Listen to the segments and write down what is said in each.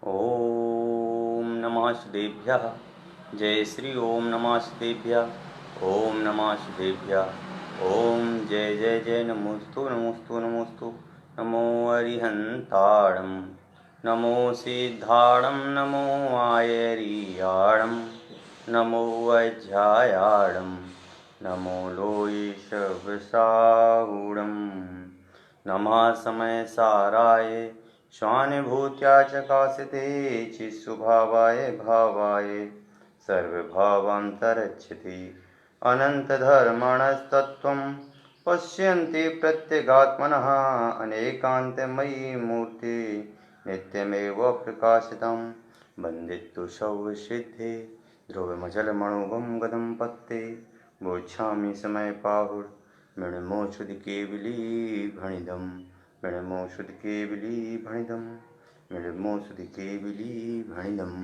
ओम नमः शिवेभ्यः। जय श्री ओम नमः शिवेभ्यः। ओम नमः शिवेभ्यः। ओम जय जय जय नमोस्तु नमोस्तु नमोस्तु। नमो अरिहंताणं नमो सिद्धाणं नमो आयरियाणं नमो अज्जायाणं नमो लोईश वृषाहूणं नमः समय साराय स्वानुभूत्या चकाशते चित्स्वभावाय भावाय सर्वभावान्तरच्छति अनन्तधर्मणस्तत्त्वं पश्यन्ति प्रत्यगात्मनः अनेकान्तमयी मूर्ति नित्यमेव प्रकाशितं वन्दितु सौसिद्धे ध्रुवमचलमणुगं गदं पत्ते बोच्छामि समयपाहुर् मृण्मोषुधिकेवली भणिदम् मृण्मोषुधिकेवली भणिदम् मृण्मोषुधिकेवली भणिदम्।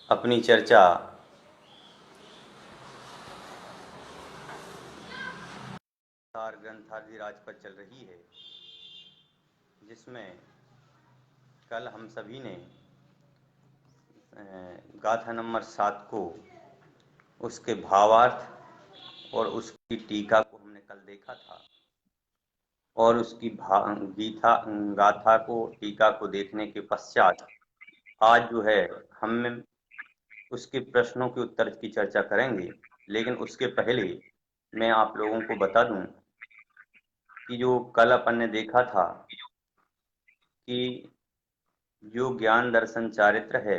अपनी चर्चा ग्रंथाधिराज पर चल रही है, जिसमें कल हम सभी ने गाथा नंबर 7 को, उसके भावार्थ और उसकी टीका को हमने कल देखा था। और उसकी गाथा को, टीका को देखने के पश्चात आज जो है हम उसके प्रश्नों के उत्तर की चर्चा करेंगे। लेकिन उसके पहले मैं आप लोगों को बता दूं कि जो कल अपन ने देखा था कि जो ज्ञान दर्शन चारित्र है,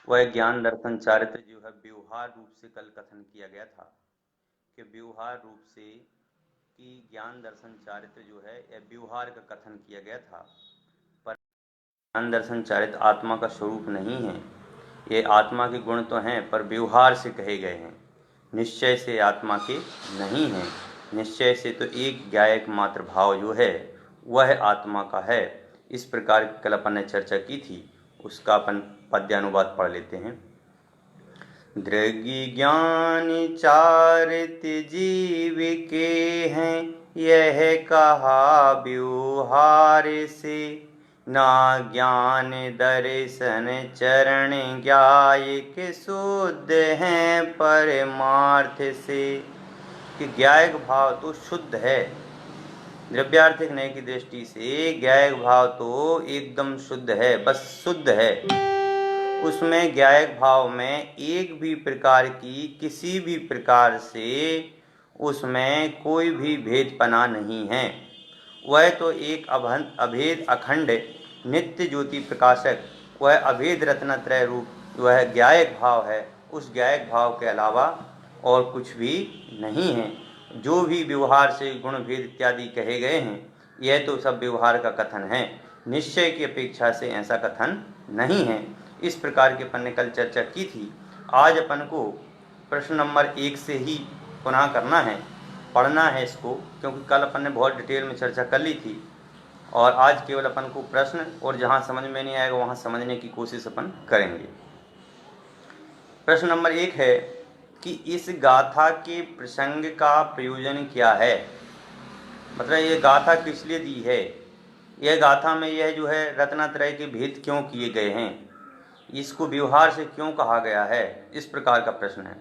वह ज्ञान दर्शन चारित्र जो है व्यवहार रूप से कल कथन किया गया था कि व्यवहार रूप से कि ज्ञान दर्शन चारित्र जो है यह व्यवहार का कथन किया गया था। पर ज्ञान दर्शन चारित्र आत्मा का स्वरूप नहीं है। ये आत्मा के गुण तो हैं पर व्यवहार से कहे गए हैं, निश्चय से आत्मा के नहीं हैं। निश्चय से तो एक ज्ञायक मात्र भाव जो है वह आत्मा का है। इस प्रकार कल अपन ने चर्चा की थी, उसका अपन पद्यानुवाद पढ़ लेते हैं। दृग्ज्ञान चारित्र जीव के हैं, यह कहा व्यवहार से। ना ज्ञान दर्शन चरण ज्ञायक शुद्ध हैं परमार्थ से। कि ज्ञायक भाव तो शुद्ध है, द्रव्यार्थिक नय की दृष्टि से ज्ञायक भाव तो एकदम शुद्ध है, बस शुद्ध है। उसमें ज्ञायक भाव में एक भी प्रकार की, किसी भी प्रकार से उसमें कोई भी भेदपना नहीं है। वह तो एक अभेद अखंड नित्य ज्योति प्रकाशक, वह अभेद रत्नत्रय रूप वह ज्ञायक भाव है। उस ज्ञायक भाव के अलावा और कुछ भी नहीं है। जो भी व्यवहार से गुण भेद इत्यादि कहे गए हैं, यह तो सब व्यवहार का कथन है, निश्चय की अपेक्षा से ऐसा कथन नहीं है। इस प्रकार के अपन ने कल चर्चा की थी। आज अपन को प्रश्न नंबर 1 से ही पुनः करना है, पढ़ना है इसको, क्योंकि कल अपन ने बहुत डिटेल में चर्चा कर ली थी। और आज केवल अपन को प्रश्न, और जहाँ समझ में नहीं आएगा वहाँ समझने की कोशिश अपन करेंगे। प्रश्न नंबर 1 है कि इस गाथा के प्रसंग का प्रयोजन क्या है। मतलब ये गाथा किस लिए दी है, यह गाथा में यह जो है रत्नत्रय के भेद क्यों किए गए हैं, इसको व्यवहार से क्यों कहा गया है, इस प्रकार का प्रश्न है।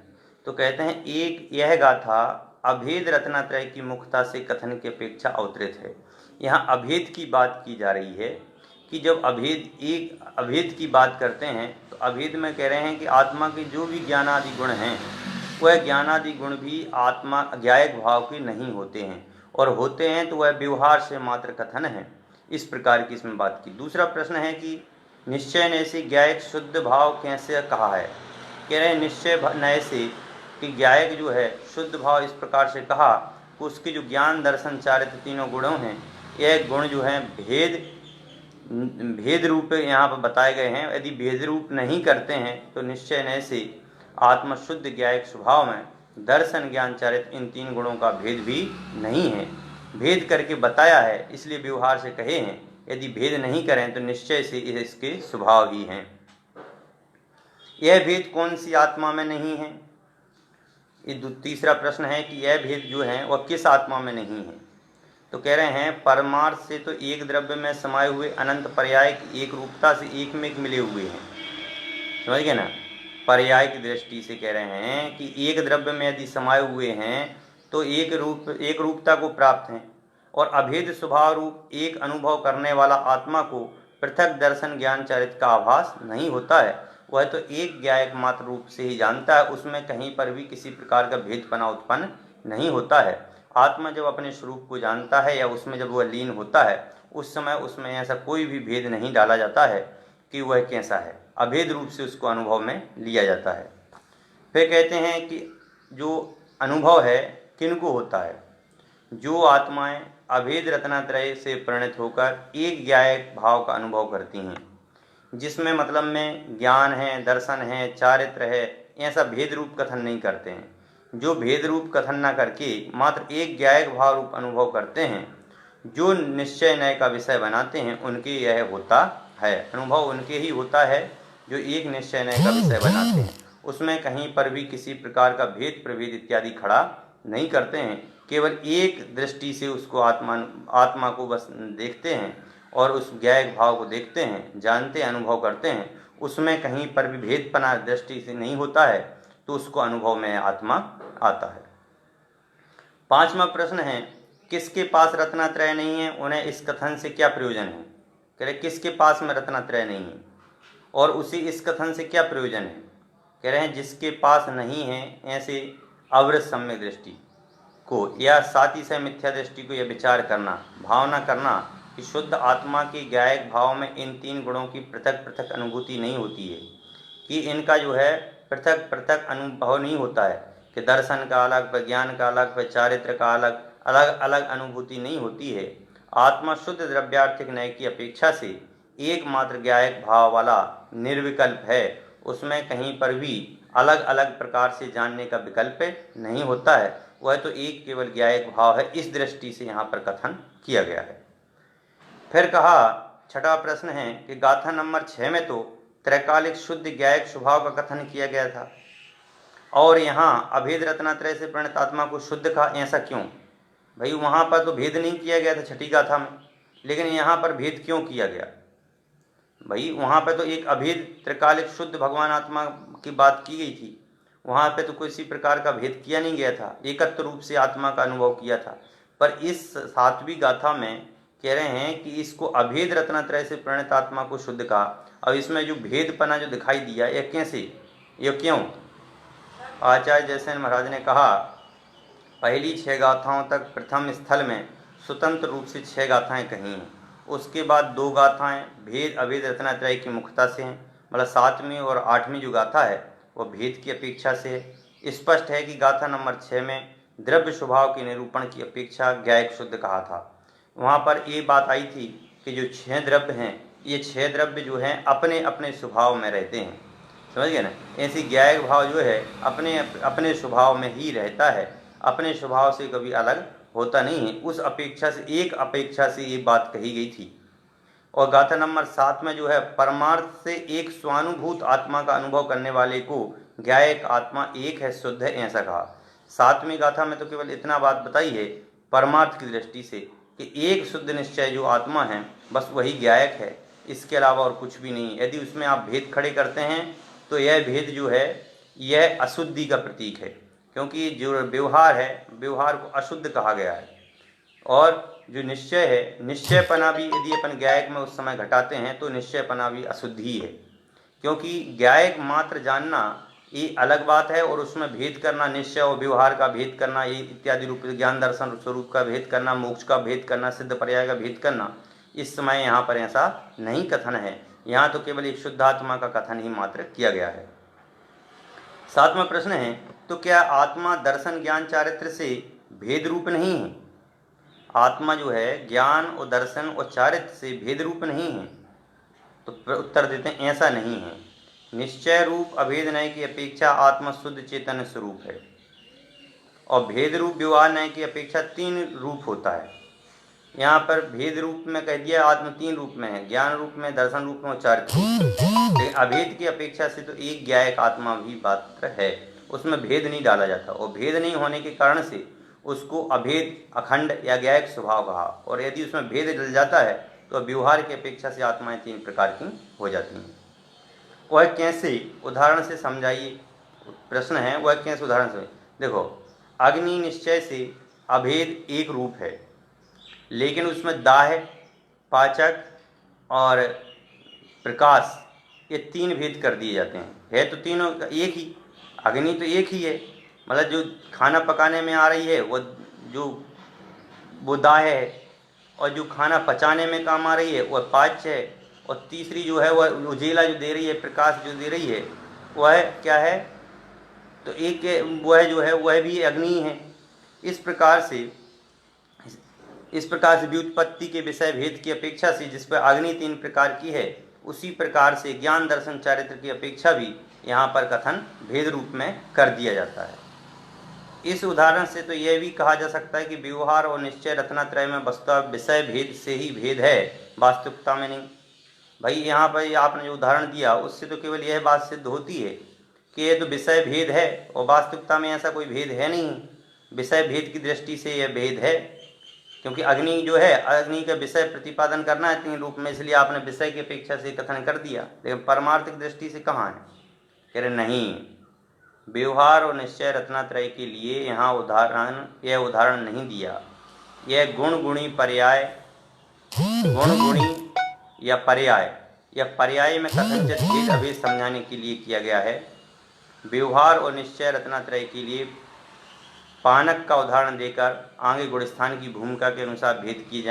तो कहते हैं एक यह गाथा अभेद रत्नत्रय की मुख्यता से कथन की अपेक्षा अवतरित है। यहाँ अभेद की बात की जा रही है कि जब अभेद की बात करते हैं तो अभेद में कह रहे हैं कि आत्मा के जो भी ज्ञानादि गुण हैं, वह ज्ञानादि गुण भी आत्मा ज्ञायक भाव के नहीं होते हैं, और होते हैं तो वह व्यवहार से मात्र कथन है। इस प्रकार की इसमें बात की। दूसरा प्रश्न है कि निश्चय नय से ज्ञायक शुद्ध भाव कैसे कहा है। कह रहे हैं निश्चय नय से कि ज्ञायक जो है शुद्ध भाव इस प्रकार से कहा कि उसके जो ज्ञान दर्शन चारित्र तीनों गुणों हैं, यह गुण जो हैं भेद रूप यहाँ पर बताए गए हैं। यदि भेद रूप नहीं करते हैं तो निश्चय नय से आत्मशुद्ध ज्ञायक स्वभाव में दर्शन ज्ञान चारित्र इन तीन गुणों का भेद भी नहीं है। भेद करके बताया है, इसलिए व्यवहार से कहे हैं। यदि भेद नहीं करें तो निश्चय से इसके स्वभाव ही हैं। यह भेद कौन सी आत्मा में नहीं है। ये तीसरा प्रश्न है कि यह भेद जो है वह किस आत्मा में नहीं है। तो कह रहे हैं परमार्थ से तो एक द्रव्य में समाये हुए अनंत पर्याय की एक रूपता से एक में एक मिले हुए हैं, समझ गए ना। पर्याय की दृष्टि से कह रहे हैं कि एक द्रव्य में यदि समाये हुए हैं तो एक रूपता को प्राप्त हैं, और अभेद स्वभाव रूप एक अनुभव करने वाला आत्मा को पृथक दर्शन ज्ञान चरित्र का आभास नहीं होता है। वह तो एक ज्ञायक मात्र रूप से ही जानता है, उसमें कहीं पर भी किसी प्रकार का भेदपना उत्पन्न नहीं होता है। आत्मा जब अपने स्वरूप को जानता है या उसमें जब वह लीन होता है, उस समय उसमें ऐसा कोई भी भेद नहीं डाला जाता है कि वह कैसा है, अभेद रूप से उसको अनुभव में लिया जाता है। फिर कहते हैं कि जो अनुभव है किनको होता है, जो आत्माएं अभेद रत्नात्रय से प्रणीत होकर एक ज्ञायक भाव का अनुभव करती हैं, जिसमें मतलब में ज्ञान है, दर्शन है, चारित्र है, ऐसा भेद रूप कथन नहीं करते हैं। जो भेद रूप कथन न करके मात्र एक ज्ञायक भाव रूप अनुभव करते हैं, जो निश्चय नय का विषय बनाते हैं, उनके यह होता है। अनुभव उनके ही होता है जो एक निश्चय नय का विषय बनाते हैं, उसमें कहीं पर भी किसी प्रकार का भेद प्रभेद इत्यादि खड़ा नहीं करते हैं। केवल एक दृष्टि से उसको आत्मा को बस देखते हैं और उस ज्ञायक भाव को देखते हैं, जानते, अनुभव करते हैं, उसमें कहीं पर भी भेदपना दृष्टि से नहीं होता है, तो उसको अनुभव में आत्मा आता है। 5वां प्रश्न है, किसके पास रत्नात्रय नहीं है, उन्हें इस कथन से क्या प्रयोजन है। कह रहे किसके पास में रत्नात्रय नहीं है और उसी इस कथन से क्या प्रयोजन है। कह रहे हैं जिसके पास नहीं है ऐसे अवृत सम्यक दृष्टि को या साथी से मिथ्या दृष्टि को यह विचार करना, भावना करना कि शुद्ध आत्मा के ज्ञायक भाव में इन तीन गुणों की पृथक पृथक अनुभूति नहीं होती है, कि इनका जो है पृथक पृथक अनुभव नहीं होता है, कि दर्शन का अलग, विज्ञान का अलग, चारित्र का अलग, अलग अलग अनुभूति नहीं होती है। आत्मा शुद्ध द्रव्यार्थिक नय की अपेक्षा से एकमात्र ज्ञायक भाव वाला निर्विकल्प है, उसमें कहीं पर भी अलग अलग प्रकार से जानने का विकल्प नहीं होता है, वह तो एक केवल ज्ञायक भाव है। इस दृष्टि से यहाँ पर कथन किया गया है। फिर कहा 6वां प्रश्न है कि गाथा नंबर 6 में तो त्रैकालिक शुद्ध ज्ञायक स्वभाव का कथन किया गया था, और यहाँ अभेद रत्नात्रय से प्रणीत आत्मा को शुद्ध कहा, ऐसा क्यों भाई। वहाँ पर तो भेद नहीं किया गया था 6ठी गाथा में, लेकिन यहाँ पर भेद क्यों किया गया भाई। वहाँ पर तो एक अभेद त्रिकालिक शुद्ध भगवान आत्मा की बात की गई थी, वहाँ पे तो किसी प्रकार का भेद किया नहीं गया था, एकत्र रूप से आत्मा का अनुभव किया था। पर इस 7वीं गाथा में कह रहे हैं कि इसको अभेद रत्नात्रय से प्रणीत आत्मा को शुद्ध कहा। अब इसमें जो भेदपना जो दिखाई दिया, यह कैसे, ये क्यों। आचार्य जयसेन महाराज ने कहा, पहली 6 गाथाओं तक प्रथम स्थल में स्वतंत्र रूप से 6 गाथाएं कही हैं, उसके बाद 2 गाथाएं भेद अभेद रत्नात्रय की मुख्यता से हैं, मतलब 7वीं और 8वीं जो गाथा है वह भेद की अपेक्षा से है। स्पष्ट है कि गाथा नंबर 6 में द्रव्य स्वभाव के निरूपण की अपेक्षा ज्ञायक शुद्ध कहा था। वहाँ पर ये बात आई थी कि जो 6 द्रव्य हैं, ये 6 द्रव्य जो हैं अपने अपने स्वभाव में रहते हैं, समझ गए ना। ऐसी ज्ञायक भाव जो है अपने अपने स्वभाव में ही रहता है, अपने स्वभाव से कभी अलग होता नहीं है। उस अपेक्षा से, एक अपेक्षा से ये बात कही गई थी। और गाथा नंबर 7 में जो है परमार्थ से एक स्वानुभूत आत्मा का अनुभव करने वाले को ज्ञायक आत्मा एक है, शुद्ध है, ऐसा कहा। 7वीं गाथा में तो केवल इतना बात बताई है परमार्थ की दृष्टि से कि एक शुद्ध निश्चय जो आत्मा है बस वही ज्ञायक है, इसके अलावा और कुछ भी नहीं। यदि उसमें आप भेद खड़े करते हैं तो यह भेद जो है यह अशुद्धि का प्रतीक है, क्योंकि जो व्यवहार है, व्यवहार को अशुद्ध कहा गया है। और जो निश्चय है, निश्चयपना भी यदि अपन ज्ञायक में उस समय घटाते हैं तो निश्चयपना भी अशुद्धि है, क्योंकि ज्ञायक मात्र जानना ये अलग बात है, और उसमें भेद करना, निश्चय और व्यवहार का भेद करना, ये इत्यादि रूप ज्ञान दर्शन स्वरूप का भेद करना, मोक्ष का भेद करना, सिद्ध पर्याय का भेद करना, इस समय यहाँ पर ऐसा नहीं कथन है। यहाँ तो केवल एक शुद्धात्मा का कथन ही मात्र किया गया है। 7वां प्रश्न है, तो क्या आत्मा दर्शन ज्ञान चारित्र से भेद रूप नहीं है। आत्मा जो है ज्ञान और दर्शन और चारित्र से भेद रूप नहीं है। तो उत्तर देते हैं ऐसा नहीं है। निश्चय रूप अभेद नय की अपेक्षा आत्मा शुद्ध चेतन स्वरूप है, और भेद रूप व्यवहार नय की अपेक्षा 3 रूप होता है। यहाँ पर भेद रूप में कह दिया आत्मा 3 रूप में है, ज्ञान रूप में, दर्शन रूप में और चारित्र रूप। लेकिन अभेद की अपेक्षा से तो एक ज्ञायक आत्मा भी मात्र है, उसमें भेद नहीं डाला जाता। और भेद नहीं होने के कारण से उसको अभेद, अखंड या ज्ञायक स्वभाव कहा। और यदि उसमें भेद डल जाता है तो व्यवहार की अपेक्षा से आत्माएं 3 प्रकार की हो जाती हैं। वह कैसे, उदाहरण से समझाइए। प्रश्न है वह कैसे, उदाहरण से। देखो, अग्नि निश्चय से अभेद एक रूप है, लेकिन उसमें दाह, पाचक और प्रकाश ये 3 भेद कर दिए जाते हैं। है तो तीनों एक ही, अग्नि तो एक ही है, मतलब जो खाना पकाने में आ रही है वो दाह है, और जो खाना पचाने में काम आ रही है वह पाच्य है, और तीसरी जो है वह उजेला जो दे रही है, प्रकाश जो दे रही है, वह क्या है, तो एक वह जो है वह भी अग्नि है। इस प्रकार से व्युत्पत्ति के विषय भेद की अपेक्षा से जिस पर अग्नि 3 प्रकार की है, उसी प्रकार से ज्ञान दर्शन चारित्र की अपेक्षा भी यहाँ पर कथन भेद रूप में कर दिया जाता है। इस उदाहरण से तो यह भी कहा जा सकता है कि व्यवहार और निश्चय रत्नात्रय में वस्तुतः विषय भेद से ही भेद है, वास्तविकता में नहीं। भाई यहाँ पर आपने जो उदाहरण दिया उससे तो केवल यह बात सिद्ध होती है कि ये तो विषय भेद है और वास्तविकता में ऐसा कोई भेद है नहीं। विषय भेद की दृष्टि से यह भेद है, क्योंकि अग्नि जो है, अग्नि का विषय प्रतिपादन करना है 3 रूप में, इसलिए आपने विषय की अपेक्षा से कथन कर दिया, लेकिन परमार्थिक दृष्टि से कहाँ है। कह रहे नहीं, व्यवहार और निश्चय रत्नात्रय के लिए यहाँ यह उदाहरण नहीं दिया। यह गुण गुणी पर्याय, गुण गुणी या पर्याय में कथनचित भेद अभेद समझाने के लिए किया गया है। व्यवहार और निश्चय रत्नात्रय के लिए पानक का उदाहरण देकर आगे गुणस्थान की भूमिका के अनुसार भेद किए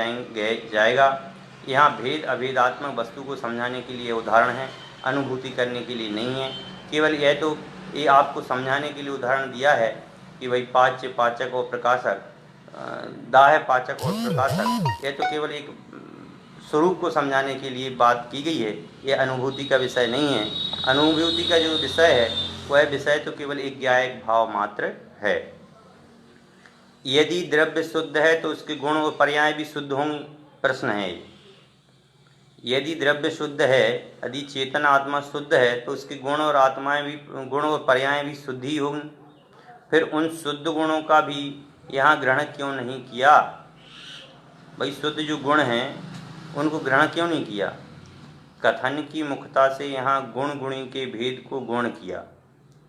जाएगा। यहाँ भेद अभेदात्मक वस्तु को समझाने के लिए उदाहरण है, अनुभूति करने के लिए नहीं है। केवल यह तो ये आपको समझाने के लिए उदाहरण दिया है कि भाई पाच्य, पाचक और प्रकाशक, दाह, पाचक और प्रकाशक, यह तो केवल एक स्वरूप को समझाने के लिए बात की गई है, यह अनुभूति का विषय नहीं है। अनुभूति का जो विषय है वह विषय तो केवल एक ज्ञायक भाव मात्र है। यदि द्रव्य शुद्ध है तो उसके गुण और पर्याय भी शुद्ध होंगे। प्रश्न है, यदि द्रव्य शुद्ध है, यदि चेतन आत्मा शुद्ध है तो उसके गुण और पर्याय भी शुद्ध ही होंगे। फिर उन शुद्ध गुणों का भी यहाँ ग्रहण क्यों नहीं किया। भाई शुद्ध जो गुण हैं उनको ग्रहण क्यों नहीं किया। कथन की मुखता से यहाँ गुण गुणी के भेद को गौण किया।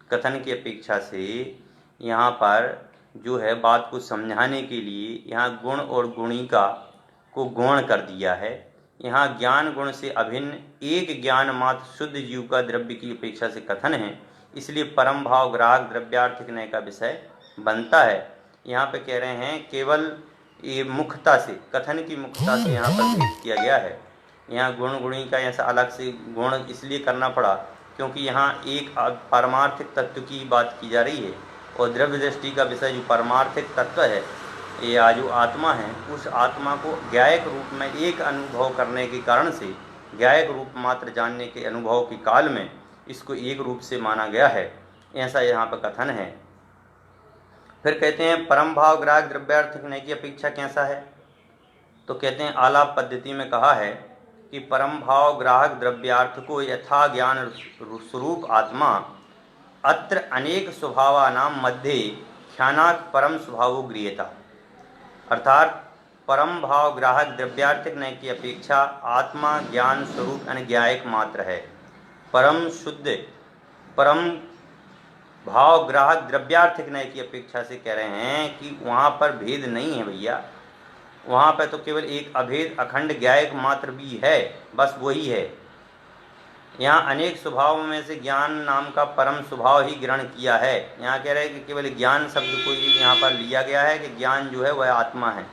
कथन की अपेक्षा से यहाँ पर जो है बात को समझाने के लिए यहाँ गुण और गुणी को गौण कर दिया है। यहाँ ज्ञान गुण से अभिन्न एक ज्ञान मात्र शुद्ध जीव का द्रव्य की अपेक्षा से कथन है, इसलिए परम भाव ग्राहक द्रव्यार्थिक न्याय का विषय बनता है। यहाँ पे कह रहे हैं केवल ये मुख्यता से, कथन की मुख्यता से यहाँ पर भेद किया गया है। यहाँ गुण गुणी का ऐसा अलग से गुण इसलिए करना पड़ा क्योंकि यहाँ एक पारमार्थिक तत्व की बात की जा रही है, और द्रव्य दृष्टि का विषय जो परमार्थिक तत्व है, ये जो आत्मा है, उस आत्मा को ज्ञायक रूप में एक अनुभव करने के कारण से, ज्ञायक रूप मात्र जानने के अनुभव के काल में इसको एक रूप से माना गया है, ऐसा यहाँ पर कथन है। फिर कहते हैं परम भाव ग्राहक द्रव्यार्थिक न्याय की अपेक्षा कैसा है, तो कहते हैं आलाप पद्धति में कहा है कि परम भाव ग्राहक द्रव्यार्थ को यथा ज्ञान स्वरूप आत्मा अत्र अनेक स्वभावानाम मध्य ख्यानात् परम स्वभावो गृह्यता। अर्थात परम भाव ग्राहक द्रव्यार्थिक न्याय की अपेक्षा आत्मा ज्ञान स्वरूप अनज्ञायक मात्र है। परम भाव ग्राहक द्रव्यार्थिक न्याय की अपेक्षा से कह रहे हैं कि वहाँ पर भेद नहीं है भैया, वहाँ पर तो केवल एक अभेद अखंड ज्ञायक मात्र भी है, बस वही है। यहाँ अनेक स्वभावों में से ज्ञान नाम का परम स्वभाव ही ग्रहण किया है। यहाँ कह रहे हैं कि केवल ज्ञान शब्द को ही यहाँ पर लिया गया है कि ज्ञान जो है वह आत्मा है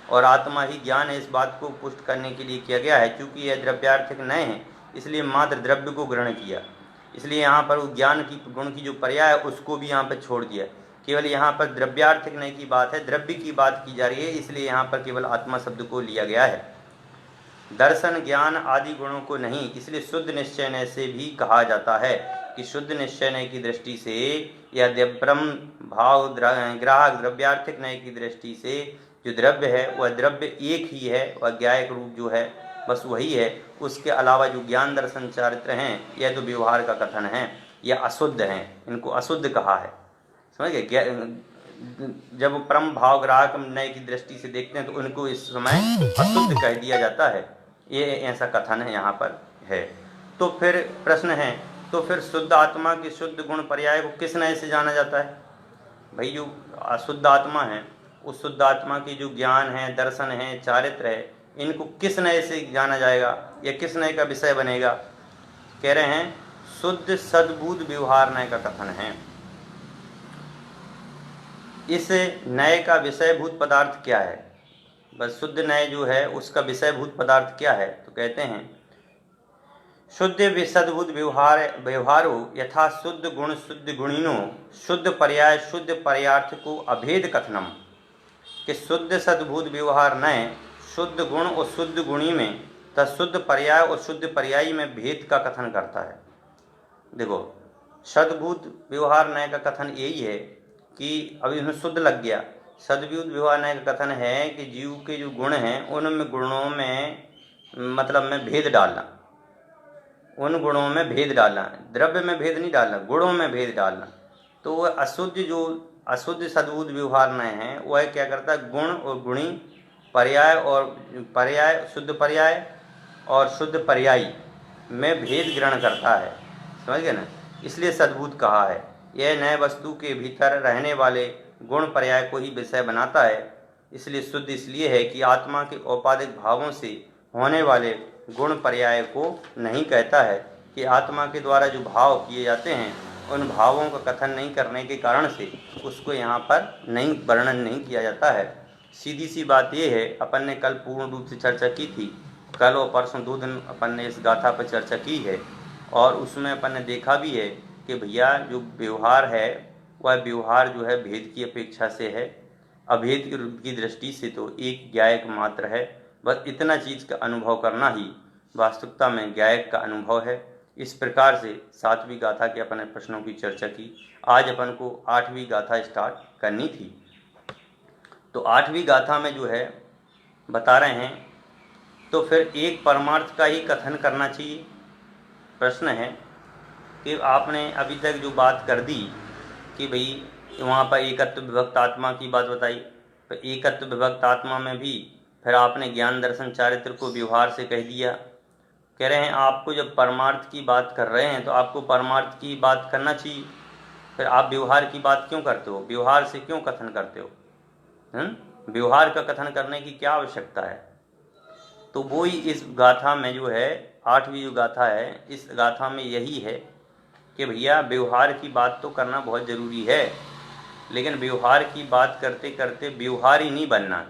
और आत्मा ही ज्ञान है, इस बात को पुष्ट करने के लिए किया गया है। क्योंकि यह द्रव्यार्थिक नहीं है इसलिए मात्र द्रव्य को ग्रहण किया, इसलिए यहाँ पर ज्ञान की गुण की जो पर्याय है उसको भी यहाँ पर छोड़ दिया। केवल यहाँ पर द्रव्यार्थिक नहीं की बात है, द्रव्य की बात की जा रही है, इसलिए यहाँ पर केवल आत्मा शब्द को लिया गया है, दर्शन ज्ञान आदि गुणों को नहीं। इसलिए शुद्ध निश्चय नय से भी कहा जाता है कि शुद्ध निश्चय नय की दृष्टि से या ब्रह्म भाव ग्राहक द्रव्यार्थिक नय की दृष्टि से जो द्रव्य है वह द्रव्य एक ही है, वह ज्ञायक रूप जो है बस वही है। उसके अलावा जो ज्ञान दर्शन चारित्र हैं यह तो व्यवहार का कथन है, यह अशुद्ध हैं, इनको अशुद्ध कहा है। समझ गए, जब परम भाव ग्राहक नए की दृष्टि से देखते हैं तो उनको इस समय अशुद्ध कह दिया जाता है। ये ऐसा कथन है यहाँ पर है। तो फिर प्रश्न है, तो फिर शुद्ध आत्मा की शुद्ध गुण पर्याय को किस नए से जाना जाता है? भाई जो अशुद्ध आत्मा है, उस शुद्ध आत्मा की जो ज्ञान है, दर्शन है, चारित्र है, इनको किस नए से जाना जाएगा या किस नए का विषय बनेगा? कह रहे हैं शुद्ध सद्बुद्ध व्यवहार नय का कथन है। इस नय का विषयभूत पदार्थ क्या है? बस शुद्ध नय जो है उसका विषयभूत पदार्थ क्या है? तो कहते हैं शुद्ध सद्बुद्ध व्यवहारो यथा शुद्ध गुण शुद्ध गुणिनो शुद्ध पर्याय शुद्ध पर्यार्थ को अभेद कथनम। कि शुद्ध सद्बुद्ध व्यवहार नय शुद्ध गुण और शुद्ध गुणी में तथा शुद्ध पर्याय और शुद्ध पर्यायी में भेद का कथन करता है। देखो सद्बुद्ध व्यवहार नय का कथन यही है कि अभी इसमें शुद्ध लग गया। सद्बुद्ध व्यवहार नय का कथन है कि जीव के जो गुण हैं उनमें गुणों में मतलब में भेद डालना, उन गुणों में भेद डालना, द्रव्य में भेद नहीं डालना, गुणों में भेद डालना। तो वह अशुद्ध जो अशुद्ध सद्बुद्ध व्यवहार नय है वह क्या करता है? गुण और गुणी पर्याय और पर्याय शुद्ध पर्याय और शुद्ध पर्यायी में भेद ग्रहण करता है। समझ गए ना? इसलिए सद्बुद्ध कहा है। यह नए वस्तु के भीतर रहने वाले गुण पर्याय को ही विषय बनाता है। इसलिए शुद्ध इसलिए है कि आत्मा के औपाधिक भावों से होने वाले गुण पर्याय को नहीं कहता है कि आत्मा के द्वारा जो भाव किए जाते हैं उन भावों का कथन नहीं करने के कारण से उसको यहाँ पर नहीं वर्णन नहीं किया जाता है। सीधी सी बात ये है, अपन ने कल पूर्ण रूप से चर्चा की थी, कल और परसों 2 दिन अपन ने इस गाथा पर चर्चा की है और उसमें अपन ने देखा भी है कि भैया जो व्यवहार है वह व्यवहार जो है भेद की अपेक्षा से है, अभेद की दृष्टि से तो एक ज्ञायक मात्र है। बस इतना चीज़ का अनुभव करना ही वास्तविकता में ज्ञायक का अनुभव है। इस प्रकार से 7वीं गाथा के अपन ने प्रश्नों की चर्चा की। आज अपन को 8वीं गाथा स्टार्ट करनी थी। तो 8वीं गाथा में जो है बता रहे हैं, तो फिर एक परमार्थ का ही कथन करना चाहिए। प्रश्न है कि आपने अभी तक जो बात कर दी कि भाई वहाँ पर एकत्व विभक्त आत्मा की बात बताई, तो एकत्व विभक्त आत्मा में भी फिर आपने ज्ञान दर्शन चारित्र को व्यवहार से कह दिया। कह रहे हैं आपको जब परमार्थ की बात कर रहे हैं तो आपको परमार्थ की बात करना चाहिए, फिर आप व्यवहार की बात क्यों करते हो? व्यवहार से क्यों कथन करते हो? व्यवहार का कथन करने की क्या आवश्यकता है? तो वो ही इस गाथा में जो है 8वीं जो गाथा है, इस गाथा में यही है कि भैया व्यवहार की बात तो करना बहुत ज़रूरी है, लेकिन व्यवहार की बात करते करते व्यवहार ही नहीं बनना।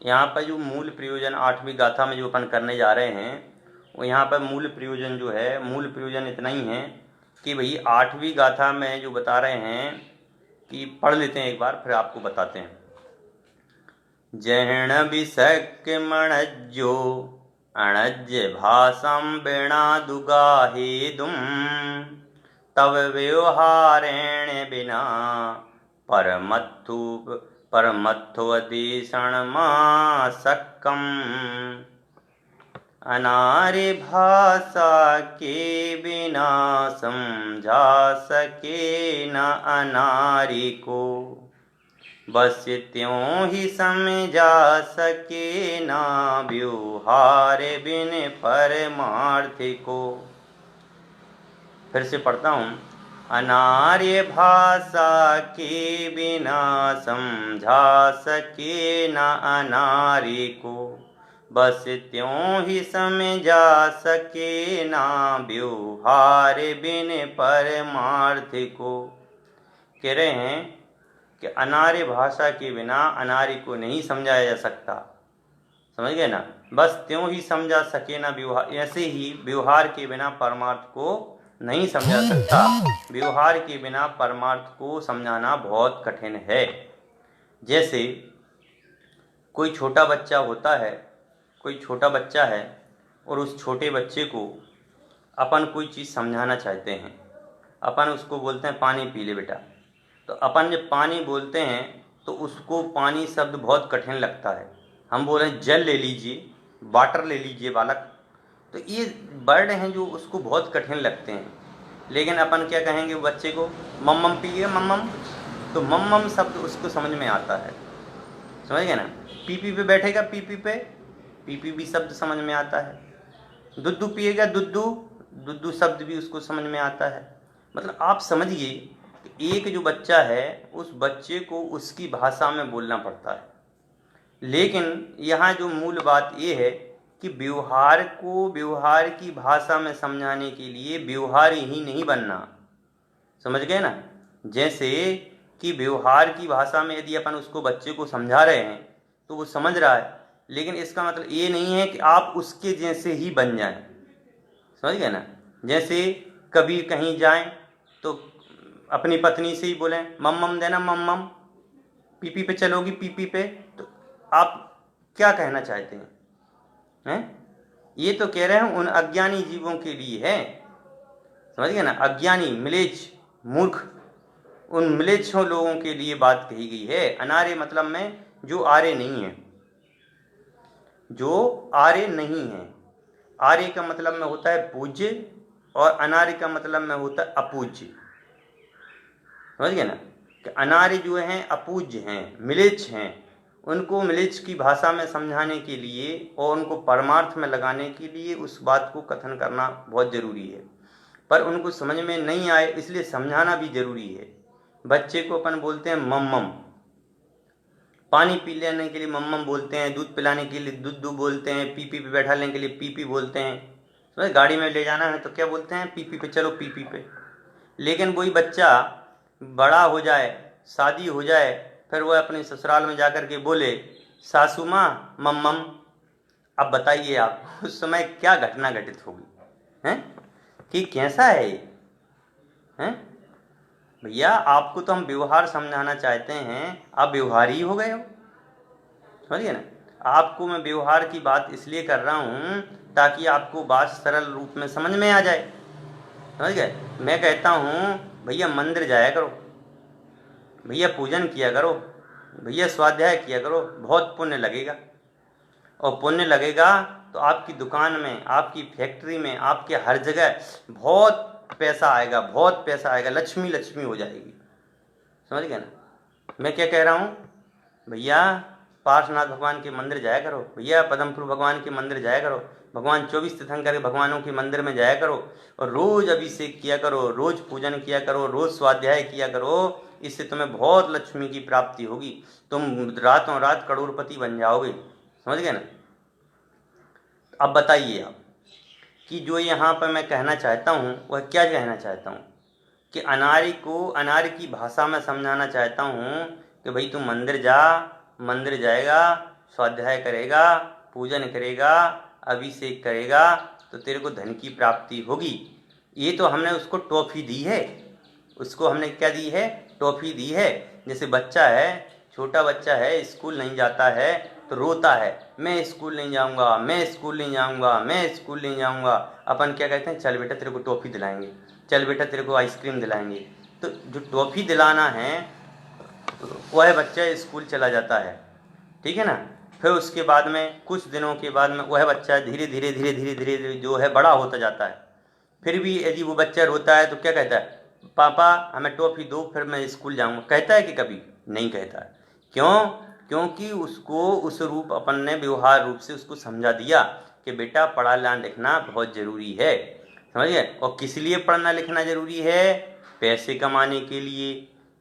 यहाँ पर जो मूल प्रयोजन 8वीं गाथा में जो अपन करने जा रहे हैं वो यहाँ पर मूल प्रयोजन जो है, मूल प्रयोजन इतना ही है कि भाई 8वीं गाथा में जो बता रहे हैं कि पढ़ लेते हैं एक बार फिर आपको बताते हैं। जहण विशक्य मणज्जो अणज्य भाषम बिना दुगाहेदुम तव व्यवहारेण बिना परमत्थोदेशण मासक्कम। अनार्य भाषा के बिना समझा सके न अनार्य को, बस त्यों ही समझा सके ना व्यवहार बिन परमार्थ को। फिर से पढ़ता हूँ। अनार्य भाषा के बिना समझा सके ना अनार्य को, बस त्यों ही समझा सके ना व्यवहार बिन परमार्थ को। कह रहे हैं कि अनार्य भाषा के बिना अनार्य को नहीं समझाया जा सकता। समझ गए ना? बस त्यों ही समझा सके ना व्यवहार, ऐसे ही व्यवहार के बिना परमार्थ को नहीं समझा सकता। व्यवहार के बिना परमार्थ को समझाना बहुत कठिन है। जैसे कोई छोटा बच्चा होता है, कोई छोटा बच्चा है और उस छोटे बच्चे को अपन कोई चीज़ समझाना चाहते हैं। अपन उसको बोलते हैं पानी पी ले बेटा। तो अपन जब पानी बोलते हैं तो उसको पानी शब्द बहुत कठिन लगता है। हम बोल रहे हैं जल ले लीजिए, वाटर ले लीजिए बालक, तो ये वर्ड हैं जो उसको बहुत कठिन लगते हैं। लेकिन अपन क्या कहेंगे बच्चे को? मम्मम पिए मम्मम, तो मम शब्द उसको समझ में आता है, समझ गए ना। पीपी पे बैठेगा, पीपी पे, पीपी भी शब्द समझ में आता है। दुद्धू पिएगा, दुद्धू, दुद्धू शब्द भी उसको समझ में आता है। मतलब आप समझिए कि एक जो बच्चा है उस बच्चे को उसकी भाषा में बोलना पड़ता है। लेकिन यहाँ जो मूल बात ये है कि व्यवहार को व्यवहार की भाषा में समझाने के लिए व्यवहार ही नहीं बनना, समझ गए ना। जैसे कि व्यवहार की भाषा में यदि अपन उसको बच्चे को समझा रहे हैं तो वो समझ रहा है, लेकिन इसका मतलब ये नहीं है कि आप उसके जैसे ही बन जाएं, समझ गए ना। जैसे कभी कहीं जाएं तो अपनी पत्नी से ही बोलें मम देना मम, पीपी पे चलोगी पीपी पे, तो आप क्या कहना चाहते हैं? ये तो कह रहे हैं उन अज्ञानी जीवों के लिए है, समझ गए ना। अज्ञानी, म्लेच्छ, मूर्ख, उन म्लेच्छों लोगों के लिए बात कही गई है। अनार्य मतलब में जो आर्य नहीं है, जो आर्य नहीं है। आर्य का मतलब में होता है पूज्य और अनार्य का मतलब में होता है अपूज्य, समझ गए ना। कि अनार्य जो हैं अपूज्य हैं, म्लेच्छ हैं, उनको म्लेच्छ की भाषा में समझाने के लिए और उनको परमार्थ में लगाने के लिए उस बात को कथन करना बहुत जरूरी है। पर उनको समझ में नहीं आए इसलिए समझाना भी जरूरी है। बच्चे को अपन बोलते हैं मम, पानी पी लेने के लिए मम बोलते हैं, दूध पिलाने के लिए दुद्धू बोलते हैं, पीपी पे बैठाने के लिए पीपी बोलते हैं, तो गाड़ी में ले जाना है तो क्या बोलते हैं? पीपी पे चलो, पीपी पे। लेकिन वही बच्चा बड़ा हो जाए, शादी हो जाए, फिर वह अपने ससुराल में जाकर के बोले सासू माँ मम्मम, अब बताइए आप उस समय क्या घटना घटित होगी, हैं कि कैसा है ये, हैं? भैया आपको तो हम व्यवहार समझाना चाहते हैं, आप व्यवहारी हो गए हो, समझिए ना। आपको मैं व्यवहार की बात इसलिए कर रहा हूँ ताकि आपको बात सरल रूप में समझ में आ जाए, समझ गए। मैं कहता हूँ भैया मंदिर जाया करो, भैया पूजन किया करो, भैया स्वाध्याय किया करो, बहुत पुण्य लगेगा। और पुण्य लगेगा तो आपकी दुकान में, आपकी फैक्ट्री में, आपके हर जगह बहुत पैसा आएगा, बहुत पैसा आएगा, लक्ष्मी लक्ष्मी हो जाएगी, समझ गए ना। मैं क्या कह रहा हूँ? भैया पार्श्वनाथ भगवान के मंदिर जाया करो, भैया पदमपुर भगवान के मंदिर जाया करो, भगवान 24 तीर्थंकर के भगवानों के मंदिर में जाया करो और रोज अभिषेक किया करो, रोज पूजन किया करो, रोज स्वाध्याय किया करो। इससे तुम्हें बहुत लक्ष्मी की प्राप्ति होगी, तुम रातों रात करोड़पति बन जाओगे, समझ गए ना। अब बताइए आप कि जो यहाँ पर मैं कहना चाहता हूँ वह क्या कहना चाहता हूँ कि अनार्य को अनार्य की भाषा में समझाना चाहता हूँ कि भाई तू मंदिर जा, मंदिर जाएगा, स्वाध्याय करेगा, पूजन करेगा, अभिषेक करेगा तो तेरे को धन की प्राप्ति होगी। ये तो हमने उसको टॉफी दी है, उसको हमने क्या दी है? टॉफी दी है। जैसे बच्चा है, छोटा बच्चा है, स्कूल नहीं जाता है तो रोता है, मैं स्कूल नहीं जाऊंगा, मैं स्कूल नहीं जाऊंगा, मैं स्कूल नहीं जाऊंगा। अपन क्या कहते हैं? चल बेटा तेरे को टॉफी दिलाएंगे, चल बेटा तेरे को आइसक्रीम दिलाएंगे। तो जो टॉफी दिलाना है वह बच्चा स्कूल चला जाता है, ठीक है ना। फिर उसके बाद में कुछ दिनों के बाद में वह बच्चा धीरे धीरे धीरे धीरे धीरे धीरे जो है बड़ा होता जाता है। फिर भी यदि वो बच्चा रोता है तो क्या कहता है? पापा हमें टॉफी दो फिर मैं स्कूल जाऊंगा। कहता है कि कभी नहीं कहता है। क्यों? क्योंकि उसको उस रूप अपन ने व्यवहार रूप से उसको समझा दिया कि बेटा पढ़ना लिखना बहुत जरूरी है, समझ गए। और किस लिए पढ़ना लिखना जरूरी है? पैसे कमाने के लिए,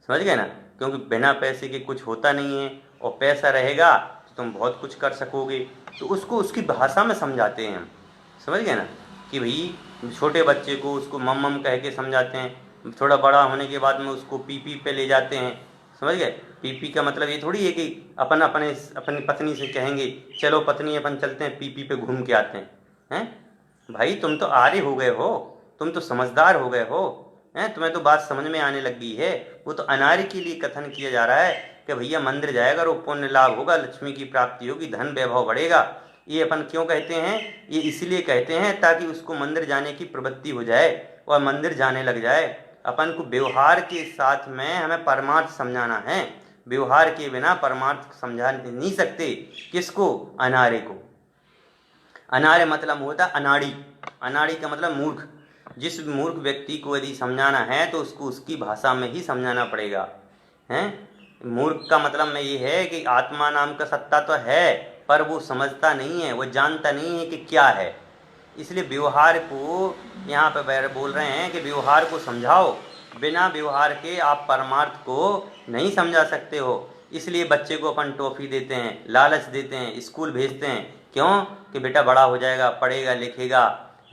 समझ गए ना। क्योंकि बिना पैसे के कुछ होता नहीं है और पैसा रहेगा तो तुम बहुत कुछ कर सकोगे। तो उसको उसकी भाषा में समझाते हैं हम, समझ गए ना। कि भाई छोटे बच्चे को उसको मम कह के समझाते हैं, थोड़ा बड़ा होने के बाद में उसको पीपी पे ले जाते हैं, समझ गए। पीपी का मतलब ये थोड़ी है कि अपन अपनी पत्नी से कहेंगे चलो पत्नी अपन चलते हैं पीपी पे घूम के आते हैं। भाई तुम तो आर्य हो गए हो, तुम तो समझदार हो गए हो, हैं, तुम्हें तो बात समझ में आने लग गई है। वो तो अनार्य के लिए कथन किया जा रहा है कि भैया मंदिर जाया करो, पुण्य लाभ होगा, लक्ष्मी की प्राप्ति होगी, धन वैभव बढ़ेगा। ये अपन क्यों कहते हैं? ये इसलिए कहते हैं ताकि उसको मंदिर जाने की प्रवृत्ति हो जाए और मंदिर जाने लग जाए। अपन को व्यवहार के साथ में हमें परमार्थ समझाना है, व्यवहार के बिना परमार्थ समझा नहीं सकते। किसको? अनार्य को। अनार्य मतलब होता अनाड़ी, अनाड़ी का मतलब मूर्ख। जिस मूर्ख व्यक्ति को यदि समझाना है तो उसको उसकी भाषा में ही समझाना पड़ेगा। हैं। मूर्ख का मतलब में ये है कि आत्मा नाम का सत्ता तो है पर वो समझता नहीं है, वो जानता नहीं है कि क्या है। इसलिए व्यवहार को यहाँ पे बोल रहे हैं कि व्यवहार को समझाओ, बिना व्यवहार के आप परमार्थ को नहीं समझा सकते हो। इसलिए बच्चे को अपन टॉफी देते हैं, लालच देते हैं, स्कूल भेजते हैं, क्यों कि बेटा बड़ा हो जाएगा, पढ़ेगा लिखेगा,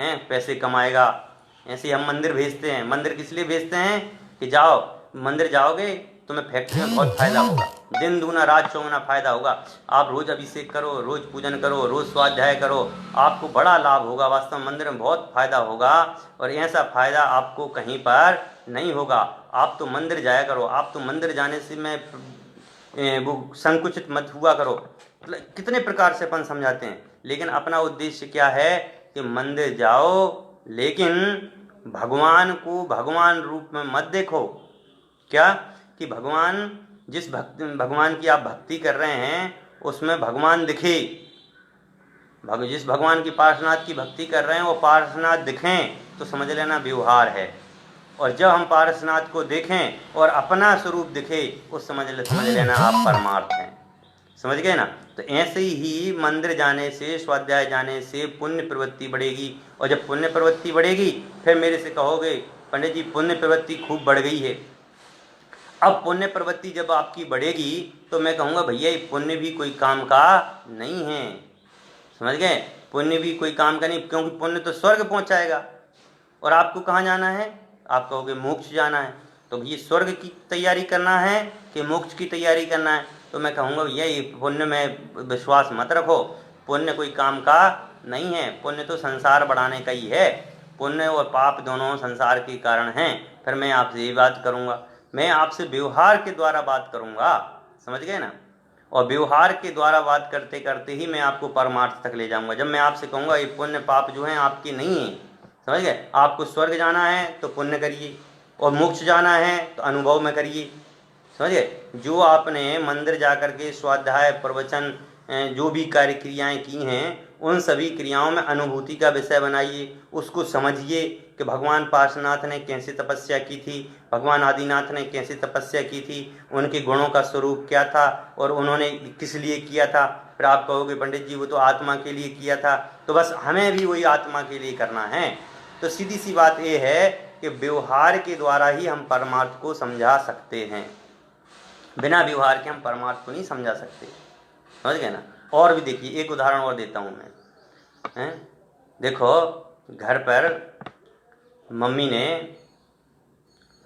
हैं, पैसे कमाएगा। ऐसे ही हम मंदिर भेजते हैं। मंदिर किस लिए भेजते हैं कि जाओ मंदिर जाओगे तुम्हें फैक्ट्री में बहुत फायदा होगा, दिन दूना रात चौगुना फायदा होगा। आप रोज अभिषेक करो, रोज पूजन करो, रोज स्वाध्याय करो, आपको बड़ा लाभ होगा। वास्तव में मंदिर में बहुत फायदा होगा और ऐसा फायदा आपको कहीं पर नहीं होगा। आप तो मंदिर जाया करो, आप तो मंदिर जाने से मैं वो संकुचित मत हुआ करो। कितने प्रकार से अपन समझाते हैं, लेकिन अपना उद्देश्य क्या है कि मंदिर जाओ लेकिन भगवान को भगवान रूप में मत देखो। क्या कि भगवान भगवान की आप भक्ति कर रहे हैं उसमें भगवान दिखे। जिस भगवान की पार्श्वनाथ की भक्ति कर रहे हैं वो पार्श्वनाथ दिखें तो समझ लेना व्यवहार है। और जब हम पार्श्वनाथ को देखें और अपना स्वरूप दिखे उस समझ लेना आप परमार्थ हैं। समझ गए ना। तो ऐसे ही मंदिर जाने से, स्वाध्याय जाने से पुण्य प्रवृत्ति बढ़ेगी। और जब पुण्य प्रवृत्ति बढ़ेगी फिर मेरे से कहोगे पंडित जी पुण्य प्रवृत्ति खूब बढ़ गई है। अब पुण्य प्रवृत्ति जब आपकी बढ़ेगी तो मैं कहूँगा भैया ये पुण्य भी कोई काम का नहीं है। समझ गए, पुण्य भी कोई काम का नहीं, क्योंकि पुण्य तो स्वर्ग पहुँचाएगा। और आपको कहाँ जाना है, आप कहोगे मोक्ष जाना है। तो भैया स्वर्ग की तैयारी करना है कि मोक्ष की तैयारी करना है। तो मैं कहूँगा भैया ये पुण्य में विश्वास मत रखो, पुण्य कोई काम का नहीं है। पुण्य तो संसार बढ़ाने का ही है। पुण्य और पाप दोनों संसार के कारण हैं। फिर मैं आपसे ये बात करूँगा, मैं आपसे व्यवहार के द्वारा बात करूँगा। समझ गए ना। और व्यवहार के द्वारा बात करते करते ही मैं आपको परमार्थ तक ले जाऊँगा। जब मैं आपसे कहूँगा ये पुण्य पाप जो हैं आपके नहीं हैं, समझ गए, आपको स्वर्ग जाना है तो पुण्य करिए और मोक्ष जाना है तो अनुभव में करिए। समझ गए। जो आपने मंदिर जाकर के स्वाध्याय प्रवचन जो भी कार्य क्रियाएँ की हैं उन सभी क्रियाओं में अनुभूति का विषय बनाइए। उसको समझिए कि भगवान पार्श्वनाथ ने कैसे तपस्या की थी, भगवान आदिनाथ ने कैसे तपस्या की थी, उनके गुणों का स्वरूप क्या था और उन्होंने किस लिए किया था। फिर आप कहोगे पंडित जी वो तो आत्मा के लिए किया था, तो बस हमें भी वही आत्मा के लिए करना है। तो सीधी सी बात ये है कि व्यवहार के द्वारा ही हम परमार्थ को समझा सकते हैं, बिना व्यवहार के हम परमार्थ को नहीं समझा सकते। समझ गए ना। और भी देखिए एक उदाहरण और देता हूँ मैं, हैं। देखो घर पर मम्मी ने,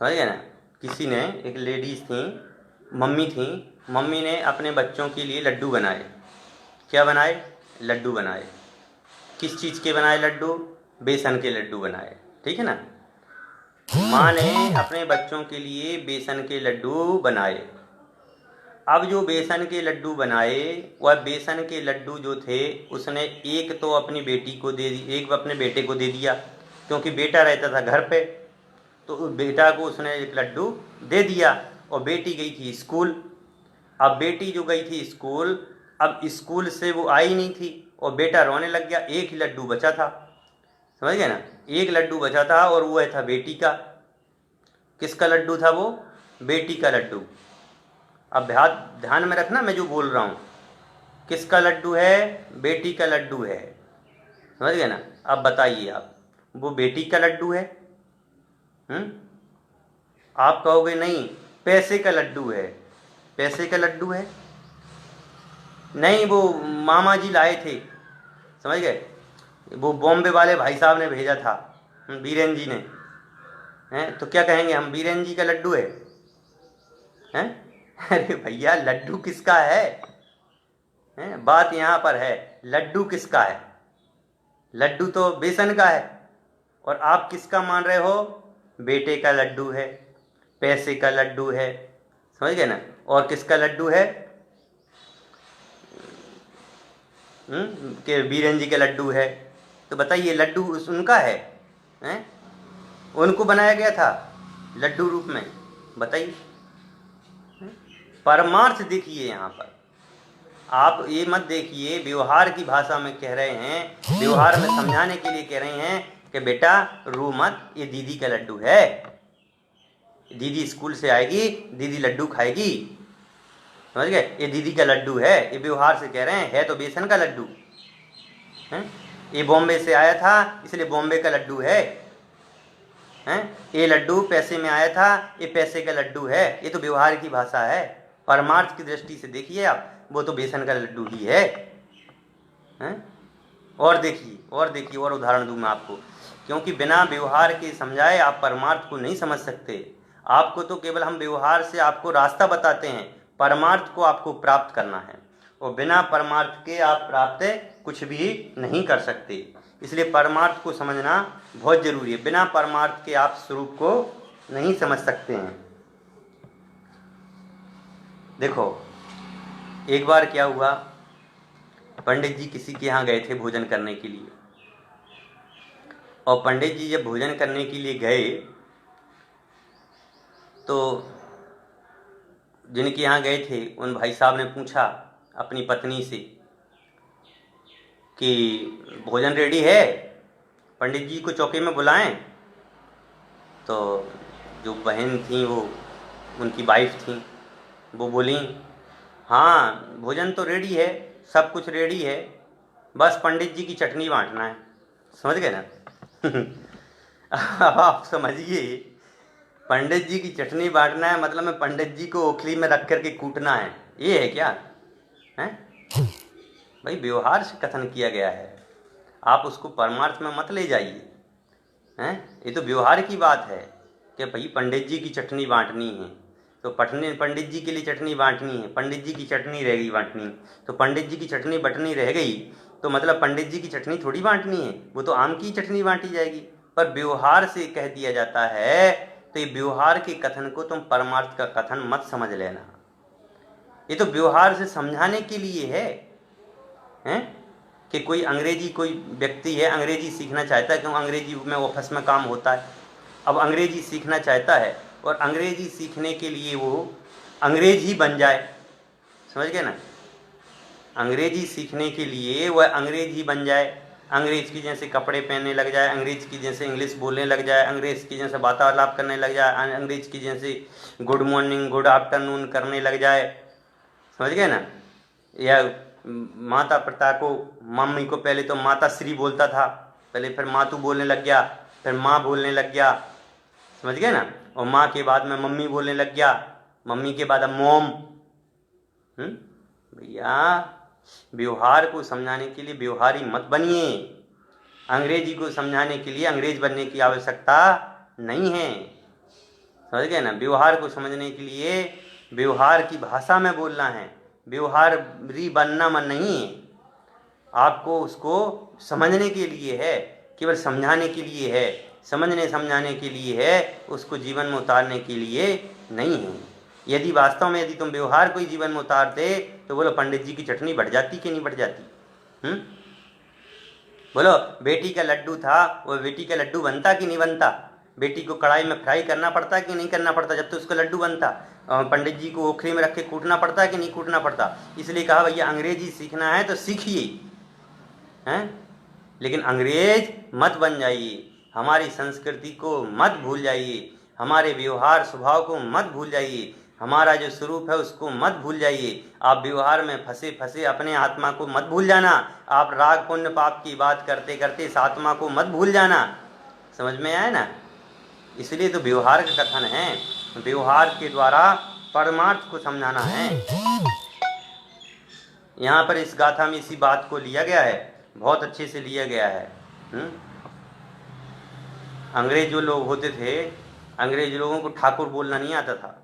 समझ गए ना, किसी ने, एक लेडीज़ थी, मम्मी थी, मम्मी ने अपने बच्चों के लिए लड्डू बनाए। क्या बनाए, लड्डू बनाए। किस चीज़ के बनाए लड्डू, बेसन के लड्डू बनाए। ठीक है ना। माँ ने अपने बच्चों के लिए बेसन के लड्डू बनाए। अब जो बेसन के लड्डू बनाए वह बेसन के लड्डू जो थे उसने एक तो अपनी बेटी को दे दी, एक अपने बेटे को दे दिया, क्योंकि बेटा रहता था घर पे, तो बेटा को उसने एक लड्डू दे दिया। और बेटी गई थी स्कूल। अब बेटी जो गई थी स्कूल, अब स्कूल से वो आई नहीं थी और बेटा रोने लग गया। एक ही लड्डू बचा था। समझ गए ना। एक लड्डू बचा था और वो था बेटी का। किसका लड्डू था वो, बेटी का लड्डू। अब ध्यान में रखना मैं जो बोल रहा हूँ, किसका लड्डू है, बेटी का लड्डू है। समझ गए ना। अब बताइए आप, वो बेटी का लड्डू है। आप कहोगे नहीं पैसे का लड्डू है। पैसे का लड्डू है नहीं, वो मामा जी लाए थे। समझ गए, वो बॉम्बे वाले भाई साहब ने भेजा था, बीरेन जी ने। हैं तो क्या कहेंगे हम, बीरेन जी का लड्डू है। हैं अरे भैया लड्डू किसका है, हैं? बात यहाँ पर है लड्डू किसका है। लड्डू तो बेसन का है और आप किसका मान रहे हो, बेटे का लड्डू है, पैसे का लड्डू है। समझ गए ना। और किसका लड्डू है, कि बीरन जी का लड्डू है। तो बताइए लड्डू उनका है, हैं? उनको बनाया गया था लड्डू रूप में। बताइए, परमार्थ देखिए यहाँ पर। आप ये मत देखिए व्यवहार की भाषा में कह रहे हैं, व्यवहार में समझाने के लिए कह रहे हैं कि बेटा रो मत, ये दीदी का लड्डू है, दीदी स्कूल से आएगी, दीदी लड्डू खाएगी, समझ गए? ये दीदी का लड्डू है, ये व्यवहार से कह रहे हैं, है तो बेसन का लड्डू है। ये बॉम्बे से आया था इसलिए बॉम्बे का लड्डू है, हैं? ये लड्डू पैसे में आया था, ये पैसे का लड्डू है। ये तो व्यवहार की भाषा है। परमार्थ की दृष्टि से देखिए आप, वो तो बेसन का लड्डू ही है, हैं? और देखिए और उदाहरण दूं मैं आपको, क्योंकि बिना व्यवहार के समझाए आप परमार्थ को नहीं समझ सकते। आपको तो केवल हम व्यवहार से आपको रास्ता बताते हैं, परमार्थ को आपको प्राप्त करना है, और बिना परमार्थ के आप प्राप्त कुछ भी नहीं कर सकते। इसलिए परमार्थ को समझना बहुत जरूरी है। बिना परमार्थ के आप स्वरूप को नहीं समझ सकते हैं। देखो एक बार क्या हुआ, पंडित जी किसी के यहाँ गए थे भोजन करने के लिए, और पंडित जी जब भोजन करने के लिए गए तो जिनके यहाँ गए थे उन भाई साहब ने पूछा अपनी पत्नी से कि भोजन रेडी है, पंडित जी को चौके में बुलाएं। तो जो बहन थी वो उनकी वाइफ थी, वो बोली हाँ भोजन तो रेडी है, सब कुछ रेडी है, बस पंडित जी की चटनी बांटना है। समझ गए ना? अब आप समझिए, पंडित जी की चटनी बांटना है मतलब में पंडित जी को ओखली में रख करके कूटना है, ये है क्या? है भाई, व्यवहार से कथन किया गया है, आप उसको परमार्थ में मत ले जाइए, हैं? ये तो व्यवहार की बात है कि भाई पंडित जी की चटनी बांटनी है, तो पंडित जी के लिए चटनी बांटनी है, पंडित जी की चटनी रह गई बांटनी, तो पंडित जी की चटनी बटनी रह गई, तो मतलब पंडित जी की चटनी थोड़ी बांटनी है, वो तो आम की चटनी बांटी जाएगी। पर व्यवहार से कह दिया जाता है, तो ये व्यवहार के कथन को तुम परमार्थ का कथन मत समझ लेना। ये तो व्यवहार से समझाने के लिए है, हैं? कि कोई अंग्रेजी, कोई व्यक्ति है अंग्रेजी सीखना चाहता है, क्यों अंग्रेजी में ऑफिस में काम होता है, अब अंग्रेजी सीखना चाहता है और अंग्रेजी सीखने के लिए वो अंग्रेज ही बन जाए, समझ गए ना? अंग्रेजी सीखने के लिए वह अंग्रेज ही बन जाए, अंग्रेज की जैसे कपड़े पहनने लग जाए, अंग्रेज की जैसे इंग्लिश बोलने लग जाए, अंग्रेज की जैसे वार्तालाप करने लग जाए, अंग्रेज की जैसे गुड मॉर्निंग गुड आफ्टरनून करने लग जाए, समझ गए ना? या माता पिता को, मम्मी को पहले तो माता श्री बोलता था, पहले फिर मातू बोलने लग गया, फिर माँ बोलने लग गया, समझ गए ना? और माँ के बाद में मम्मी बोलने लग गया, मम्मी के बाद अब मोम। भैया, व्यवहार को समझाने के लिए व्यवहारी मत बनिए, अंग्रेजी को समझाने के लिए अंग्रेज बनने की आवश्यकता नहीं है, समझ गए ना? व्यवहार को समझने के लिए व्यवहार की भाषा में बोलना है, व्यवहारी बनना मन नहीं है। आपको उसको समझने के लिए है, केवल समझाने के लिए है, समझने समझाने के लिए है, उसको जीवन में उतारने के लिए नहीं है। यदि वास्तव में यदि तुम व्यवहार को ही जीवन में उतारते तो बोलो पंडित जी की चटनी बढ़ जाती कि नहीं बढ़ जाती? बोलो बेटी का लड्डू था, वो बेटी का लड्डू बनता कि नहीं बनता? बेटी को कढ़ाई में फ्राई करना पड़ता कि नहीं करना पड़ता जब तो उसका लड्डू बनता? पंडित जी को ओखली में रख के कूटना पड़ता कि नहीं कूटना पड़ता? इसलिए कहा भैया अंग्रेजी सीखना है तो सीखिए, हैं? लेकिन अंग्रेज मत बन जाइए, हमारी संस्कृति को मत भूल जाइए, हमारे व्यवहार स्वभाव को मत भूल जाइए, हमारा जो स्वरूप है उसको मत भूल जाइए। आप व्यवहार में फंसे फंसे अपने आत्मा को मत भूल जाना, आप राग पुण्य पाप की बात करते करते इस आत्मा को मत भूल जाना। समझ में आया ना? इसलिए तो व्यवहार का कथन है, व्यवहार के द्वारा परमार्थ को समझाना है। यहाँ पर इस गाथा में इसी बात को लिया गया है, बहुत अच्छे से लिया गया है। अंग्रेज जो लोग होते थे, अंग्रेज लोगों को ठाकुर बोलना नहीं आता था,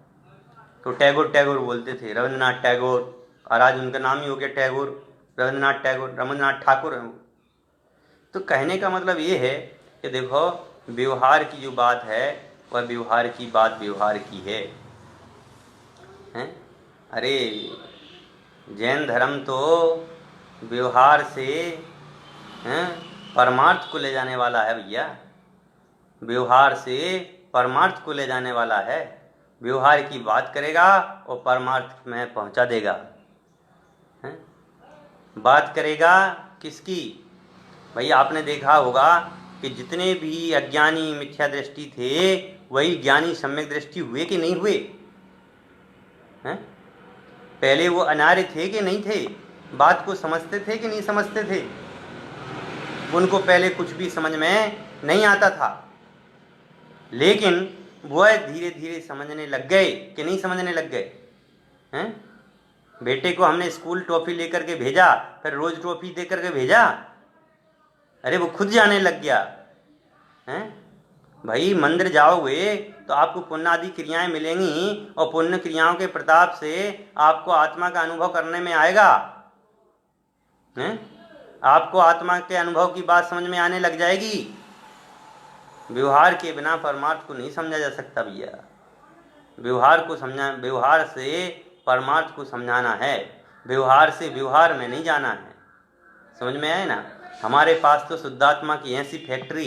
तो टैगोर टैगोर बोलते थे, रविंद्रनाथ टैगोर, और आज उनका नाम ही हो गया टैगोर, रविंद्रनाथ टैगोर, रविंद्रनाथ ठाकुर है वो। तो कहने का मतलब ये है कि देखो व्यवहार की जो बात है वह व्यवहार की बात व्यवहार की है, हैं? अरे जैन धर्म तो व्यवहार से, हैं, परमार्थ को ले जाने वाला है भैया, व्यवहार से परमार्थ को ले जाने वाला है। व्यवहार की बात करेगा और परमार्थ में पहुंचा देगा, हैं? बात करेगा किसकी? भैया आपने देखा होगा कि जितने भी अज्ञानी मिथ्या दृष्टि थे वही ज्ञानी सम्यक दृष्टि हुए कि नहीं हुए? हैं? पहले वो अनार्य थे कि नहीं थे? बात को समझते थे कि नहीं समझते थे? उनको पहले कुछ भी समझ में नहीं आता था, लेकिन वह धीरे धीरे समझने लग गए कि नहीं समझने लग गए? हैं? बेटे को हमने स्कूल टॉफी लेकर के भेजा, फिर रोज टॉफी दे करके भेजा? अरे वो खुद जाने लग गया। हैं? भाई मंदिर जाओगे तो आपको पुण्य आदि क्रियाएं मिलेंगी, और पुण्य क्रियाओं के प्रताप से आपको आत्मा का अनुभव करने में आएगा। हैं? आपको आत्मा के अनुभव की बात समझ में आने लग जाएगी। व्यवहार के बिना परमार्थ को नहीं समझा जा सकता भैया। व्यवहार से परमार्थ को समझाना है, व्यवहार से व्यवहार में नहीं जाना है। समझ में आए ना? हमारे पास तो शुद्धात्मा की ऐसी फैक्ट्री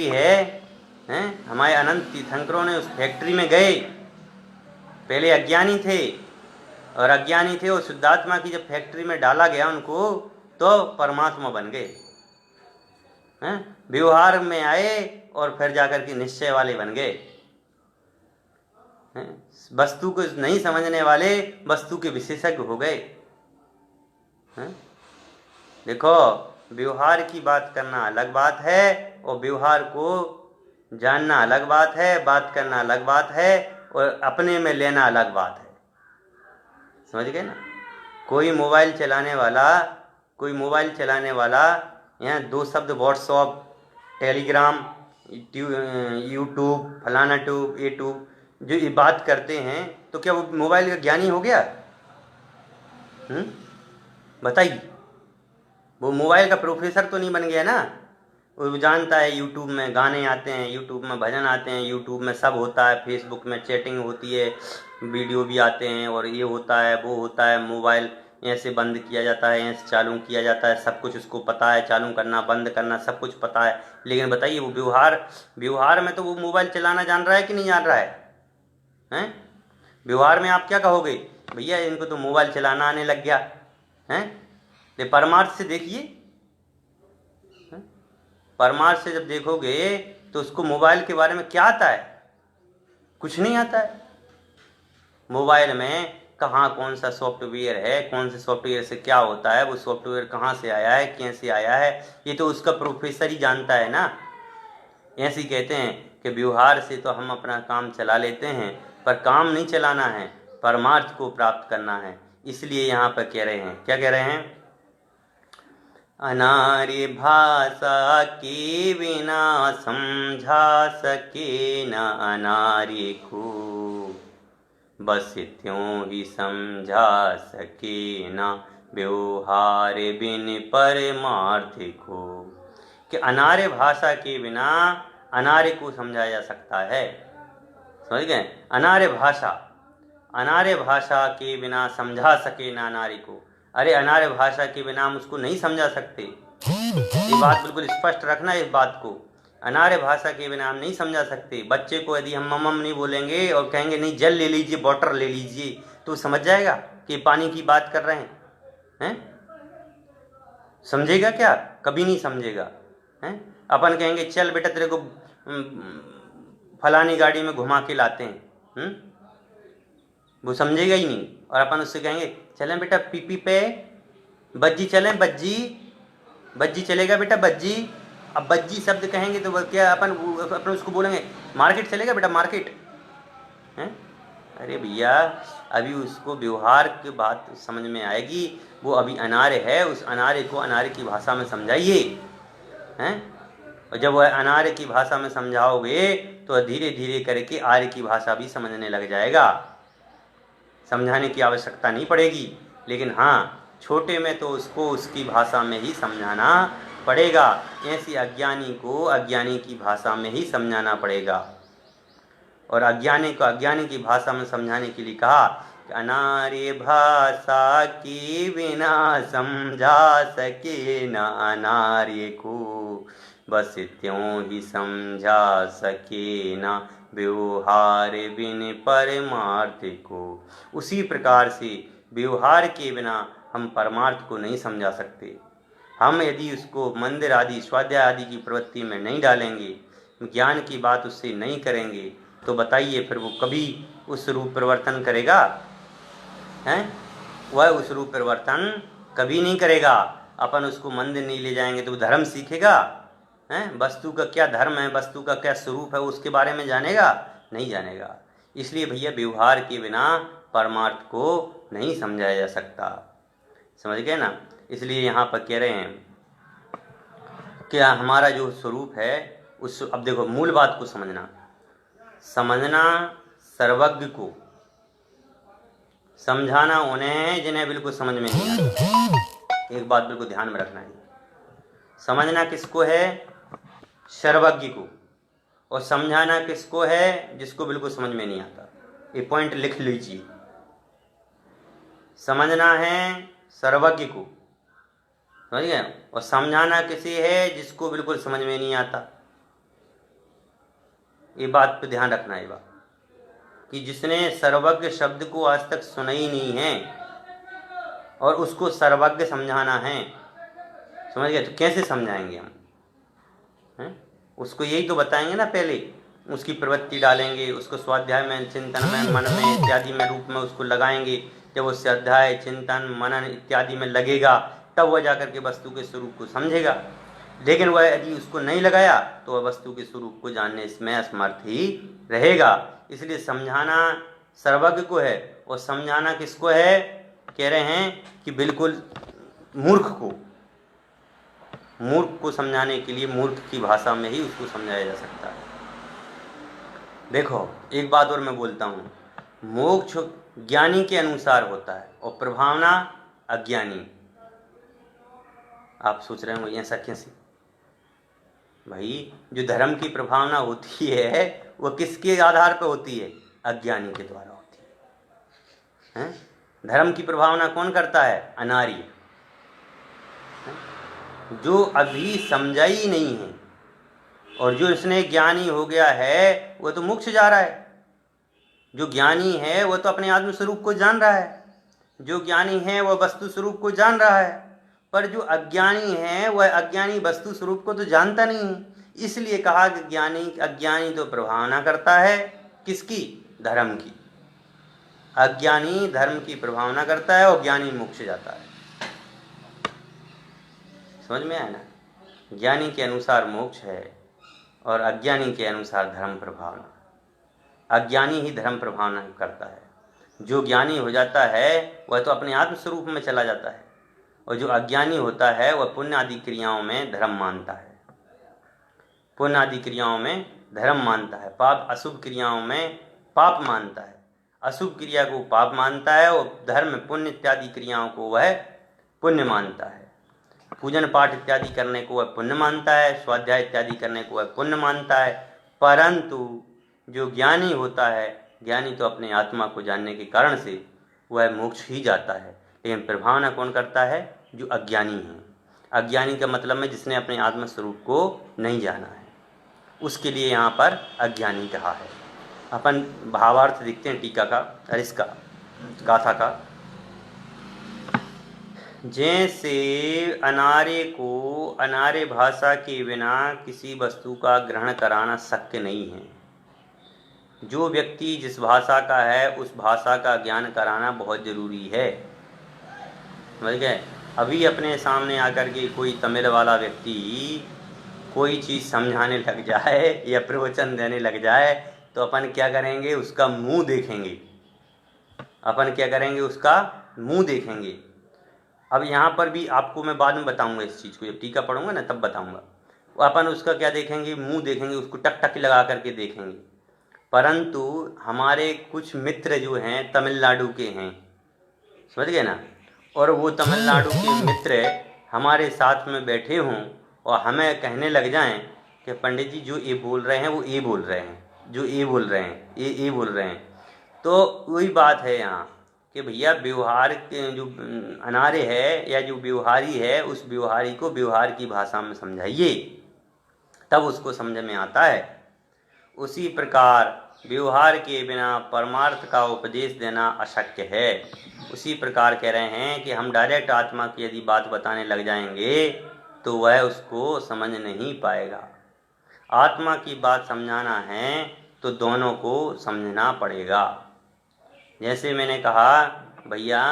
है, हैं? हमारे अनंत तीर्थंकरों ने उस फैक्ट्री में गए, पहले अज्ञानी थे और शुद्धात्मा की जब फैक्ट्री में डाला गया उनको, तो परमात्मा बन गए। हैं? व्यवहार में आए और फिर जाकर के निश्चय वाले बन गए। वस्तु को नहीं समझने वाले वस्तु के विशेषज्ञ हो गए। देखो, व्यवहार की बात करना अलग बात है और व्यवहार को जानना अलग बात है, बात करना अलग बात है, और अपने में लेना अलग बात है। समझ गए ना? कोई मोबाइल चलाने वाला यहाँ दो शब्द व्हाट्सअप, टेलीग्राम, यूट्यूब, फलाना ट्यूब, यूट्यूब जो ये बात करते हैं, तो क्या वो मोबाइल का ज्ञानी हो गया? बताइए, वो मोबाइल का प्रोफेसर तो नहीं बन गया ना? वो जानता है यूट्यूब में गाने आते हैं, यूट्यूब में भजन आते हैं, यूट्यूब में सब होता है, फेसबुक में चैटिंग होती है, वीडियो भी आते हैं, और ये होता है वो होता है, मोबाइल ऐसे बंद किया जाता है, ऐसे चालू किया जाता है, सब कुछ उसको पता है, चालू करना बंद करना सब कुछ पता है। लेकिन बताइए, वो व्यवहार में तो वो मोबाइल चलाना जान रहा है कि नहीं जान रहा है? हैं? व्यवहार में आप क्या कहोगे? भैया इनको तो मोबाइल चलाना आने लग गया। हैं? ये परमार्थ से देखिए, परमार्थ से जब देखोगे तो उसको मोबाइल के बारे में क्या आता है? कुछ नहीं आता है। मोबाइल में कहाँ कौन सा सॉफ्टवेयर है, कौन से सॉफ्टवेयर से क्या होता है, वो सॉफ्टवेयर कहाँ से आया है, कैसे आया है, ये तो उसका प्रोफेसर ही जानता है ना। ऐसे ही कहते हैं कि व्यवहार से तो हम अपना काम चला लेते हैं, पर काम नहीं चलाना है, परमार्थ को प्राप्त करना है। इसलिए यहाँ पर कह रहे हैं, क्या कह रहे हैं? अनार्य भाषा के बिना समझा सके न अनार्य को, बस त्यों ही समझा सके न व्यवहार बिन परमार्थ को। कि अनार्य भाषा के बिना अनार्य को समझा जा सकता है। समझ गए? अनार्य भाषा के बिना समझा सके ना अनार्य को। अरे अनार्य भाषा के बिना हम उसको नहीं समझा सकते, ये बात बिल्कुल स्पष्ट रखना। इस बात को, अनार्य भाषा के बिना हम नहीं समझा सकते। बच्चे को यदि हम मम्म नहीं बोलेंगे और कहेंगे नहीं जल ले लीजिए, वाटर ले लीजिए, तो समझ जाएगा कि पानी की बात कर रहे हैं? समझेगा क्या? कभी नहीं समझेगा। हैं? अपन कहेंगे चल बेटा तेरे को फलानी गाड़ी में घुमा के लाते हैं, वो समझेगा ही नहीं। और अपन उससे कहेंगे चलें बेटा पीपी पे बज्जी चलें, बज्जी चलेगा बेटा बज्जी। अब बज्जी शब्द कहेंगे तो क्या अपन उसको बोलेंगे मार्केट चलेगा बेटा मार्केट? हैं? अरे भैया, अभी उसको व्यवहार की बात समझ में आएगी। वो अभी अनार्य है, उस अनार्य को अनार्य की भाषा में समझाइए। हैं? और जब वह अनार्य की भाषा में समझाओगे तो धीरे धीरे करके आर्य की भाषा भी समझने लग जाएगा। समझाने की आवश्यकता नहीं पड़ेगी, लेकिन हाँ, छोटे में तो उसको उसकी भाषा में ही समझाना पड़ेगा। ऐसी अज्ञानी को अज्ञानी की भाषा में ही समझाना पड़ेगा। और अज्ञानी को अज्ञानी की भाषा में समझाने के लिए कहा कि अनार्य भाषा के बिना समझा सके न अनार्य को, बस त्यों ही समझा सके न व्यवहार बिन परमार्थ को। उसी प्रकार से व्यवहार के बिना हम परमार्थ को नहीं समझा सकते। हम यदि उसको मंदिर आदि स्वाध्याय आदि की प्रवृत्ति में नहीं डालेंगे, ज्ञान की बात उससे नहीं करेंगे तो बताइए फिर वो कभी उस रूप परिवर्तन करेगा? हैं? वह उस रूप परिवर्तन कभी नहीं करेगा। अपन उसको मंदिर नहीं ले जाएंगे तो वो धर्म सीखेगा? हैं? वस्तु का क्या धर्म है, वस्तु का क्या स्वरूप है, उसके बारे में जानेगा? नहीं जानेगा। इसलिए भैया व्यवहार के बिना परमार्थ को नहीं समझाया जा सकता। समझ गए ना? इसलिए यहाँ पर कह रहे हैं कि हमारा जो स्वरूप है उस, अब देखो मूल बात को समझना सर्वज्ञ को समझाना उन्हें है जिन्हें बिल्कुल समझ में नहीं आता। एक बात बिल्कुल ध्यान में रखना है, समझना किसको है? सर्वज्ञ को। और समझाना किसको है? जिसको बिल्कुल समझ में नहीं आता। ये पॉइंट लिख लीजिए। समझना है सर्वज्ञ को, समझ गए? और समझाना किसी है जिसको बिल्कुल समझ में नहीं आता। ये बात पे ध्यान रखना है, बात कि जिसने सर्वज्ञ शब्द को आज तक सुना ही नहीं है और उसको सर्वज्ञ समझाना है, समझ गए? तो कैसे समझाएंगे हम? हैं? उसको यही तो बताएंगे ना, पहले उसकी प्रवृत्ति डालेंगे, उसको स्वाध्याय में, चिंतन में, मन में इत्यादि में रूप में उसको लगाएंगे। जब वो स्वाध्याय, चिंतन, मनन इत्यादि में लगेगा तब वह जाकर के वस्तु के स्वरूप को समझेगा। लेकिन वह यदि उसको नहीं लगाया तो वह वस्तु के स्वरूप को जानने इसमें असमर्थ ही रहेगा। इसलिए समझाना सर्वज्ञ को है और समझाना किसको है? कह रहे हैं कि बिल्कुल मूर्ख को समझाने के लिए मूर्ख की भाषा में ही उसको समझाया जा सकता है। देखो एक बात और मैं बोलता हूँ, मोक्ष ज्ञानी के अनुसार होता है और प्रभावना अज्ञानी। आप सोच रहे हो ऐसा कैसे? भाई जो धर्म की प्रभावना होती है वो किसके आधार पर होती है? अज्ञानी के द्वारा होती है। धर्म की प्रभावना कौन करता है? अनार्य, जो अभी समझा ही नहीं है। और जो इसने ज्ञानी हो गया है वो तो मोक्ष जा रहा है। जो ज्ञानी है वो तो अपने आत्म स्वरूप को जान रहा है, जो ज्ञानी है वह वस्तु स्वरूप को जान रहा है। पर जो अज्ञानी है वह अज्ञानी वस्तु स्वरूप को तो जानता नहीं है। इसलिए कहा कि अज्ञानी तो प्रभावना करता है किसकी? धर्म की। अज्ञानी धर्म की प्रभावना करता है और ज्ञानी मोक्ष जाता है। समझ में आया ना? ज्ञानी के अनुसार मोक्ष है और अज्ञानी के अनुसार धर्म प्रभावना। अज्ञानी ही धर्म प्रभावना करता है। जो ज्ञानी हो जाता है वह तो अपने आत्म स्वरूप में चला जाता है और जो अज्ञानी होता है वह पुण्य आदि क्रियाओं में धर्म मानता है। पुण्य आदि क्रियाओं में धर्म मानता है, पाप अशुभ क्रियाओं में पाप मानता है, अशुभ क्रिया को पाप मानता है और धर्म पुण्य इत्यादि क्रियाओं को वह पुण्य मानता है। पूजन पाठ इत्यादि करने को वह पुण्य मानता है, स्वाध्याय इत्यादि करने को वह पुण्य मानता है। परंतु जो ज्ञानी होता है, ज्ञानी तो अपने आत्मा को जानने के कारण से वह मोक्ष ही जाता है। लेकिन प्रभावना कौन करता है? जो अज्ञानी है। अज्ञानी का मतलब में जिसने अपने आत्म स्वरूप को नहीं जाना है, उसके लिए यहाँ पर अज्ञानी कहा है। अपन भावार्थ देखते हैं टीका का और इसका गाथा का। जैसे अनार्य को अनार्य भाषा के बिना किसी वस्तु का ग्रहण कराना शक्य नहीं है। जो व्यक्ति जिस भाषा का है उस भाषा का ज्ञान कराना बहुत ज़रूरी है। समझ गए? अभी अपने सामने आकर के कोई तमिल वाला व्यक्ति कोई चीज़ समझाने लग जाए या प्रवचन देने लग जाए तो अपन क्या करेंगे? उसका मुंह देखेंगे। अपन क्या करेंगे? उसका मुंह देखेंगे। अब यहाँ पर भी आपको मैं बाद में बताऊंगा इस चीज़ को, जब टीका पढ़ूंगा ना तब बताऊंगा। अपन उसका क्या देखेंगे? मुंह देखेंगे, उसको टक टक लगा करके देखेंगे। परंतु हमारे कुछ मित्र जो हैं तमिलनाडु के हैं, समझ गए ना? और वो तमिलनाडु के मित्र हमारे साथ में बैठे हों और हमें कहने लग जाएं कि पंडित जी जो ये बोल रहे हैं वो ये बोल रहे हैं, जो ये बोल रहे हैं ये बोल रहे हैं। तो वही बात है यहाँ कि भैया व्यवहार के जो अनार्य है या जो व्यवहारी है उस व्यवहारी को व्यवहार की भाषा में समझाइए, तब उसको समझ में आता है। उसी प्रकार व्यवहार के बिना परमार्थ का उपदेश देना अशक्य है। उसी प्रकार कह रहे हैं कि हम डायरेक्ट आत्मा की यदि बात बताने लग जाएंगे तो वह उसको समझ नहीं पाएगा। आत्मा की बात समझाना है तो दोनों को समझना पड़ेगा। जैसे मैंने कहा भैया,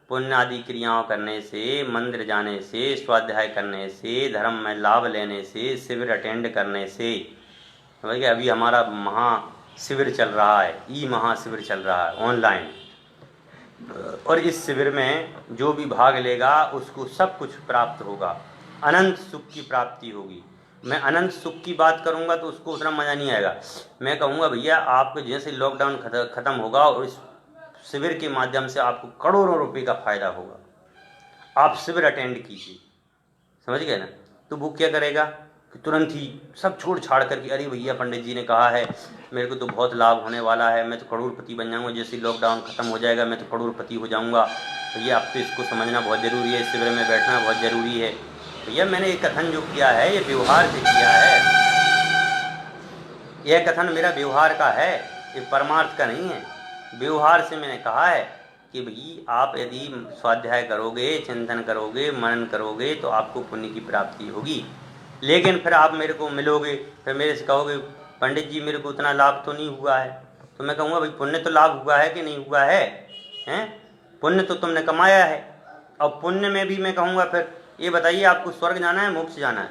पुण्य आदि क्रियाओं करने से, मंदिर जाने से, स्वाध्याय करने से, धर्म में लाभ लेने से, शिविर अटेंड करने से, समझ गए। अभी हमारा महाशिविर चल रहा है, ई महाशिविर चल रहा है ऑनलाइन, और इस शिविर में जो भी भाग लेगा उसको सब कुछ प्राप्त होगा, अनंत सुख की प्राप्ति होगी। मैं अनंत सुख की बात करूंगा तो उसको उतना मज़ा नहीं आएगा। मैं कहूँगा भैया आपको जैसे लॉकडाउन ख़त्म होगा और इस शिविर के माध्यम से आपको करोड़ों रुपए का फायदा होगा, आप शिविर अटेंड कीजिए, समझ गए ना। तो वो क्या करेगा कि तुरंत ही सब छोड़ छाड़ करके, अरे भैया पंडित जी ने कहा है मेरे को तो बहुत लाभ होने वाला है, मैं तो करोड़पति बन जाऊंगा, जैसे लॉकडाउन खत्म हो जाएगा मैं तो करोड़पति हो जाऊंगा। भैया अब तो इसको समझना बहुत ज़रूरी है, शिविर में बैठना बहुत ज़रूरी है। भैया मैंने ये कथन जो किया है ये व्यवहार से किया है, यह कथन मेरा व्यवहार का है, ये परमार्थ का नहीं है। व्यवहार से मैंने कहा है कि भाई आप यदि स्वाध्याय करोगे, चिंतन करोगे, मनन करोगे तो आपको पुण्य की प्राप्ति होगी। लेकिन फिर आप मेरे को मिलोगे, फिर मेरे से कहोगे पंडित जी मेरे को उतना लाभ तो नहीं हुआ है, तो मैं कहूँगा भाई पुण्य तो लाभ हुआ है कि नहीं हुआ है, हैं? पुण्य तो तुमने कमाया है। और पुण्य में भी मैं कहूँगा फिर ये बताइए आपको स्वर्ग जाना है मोक्ष जाना है?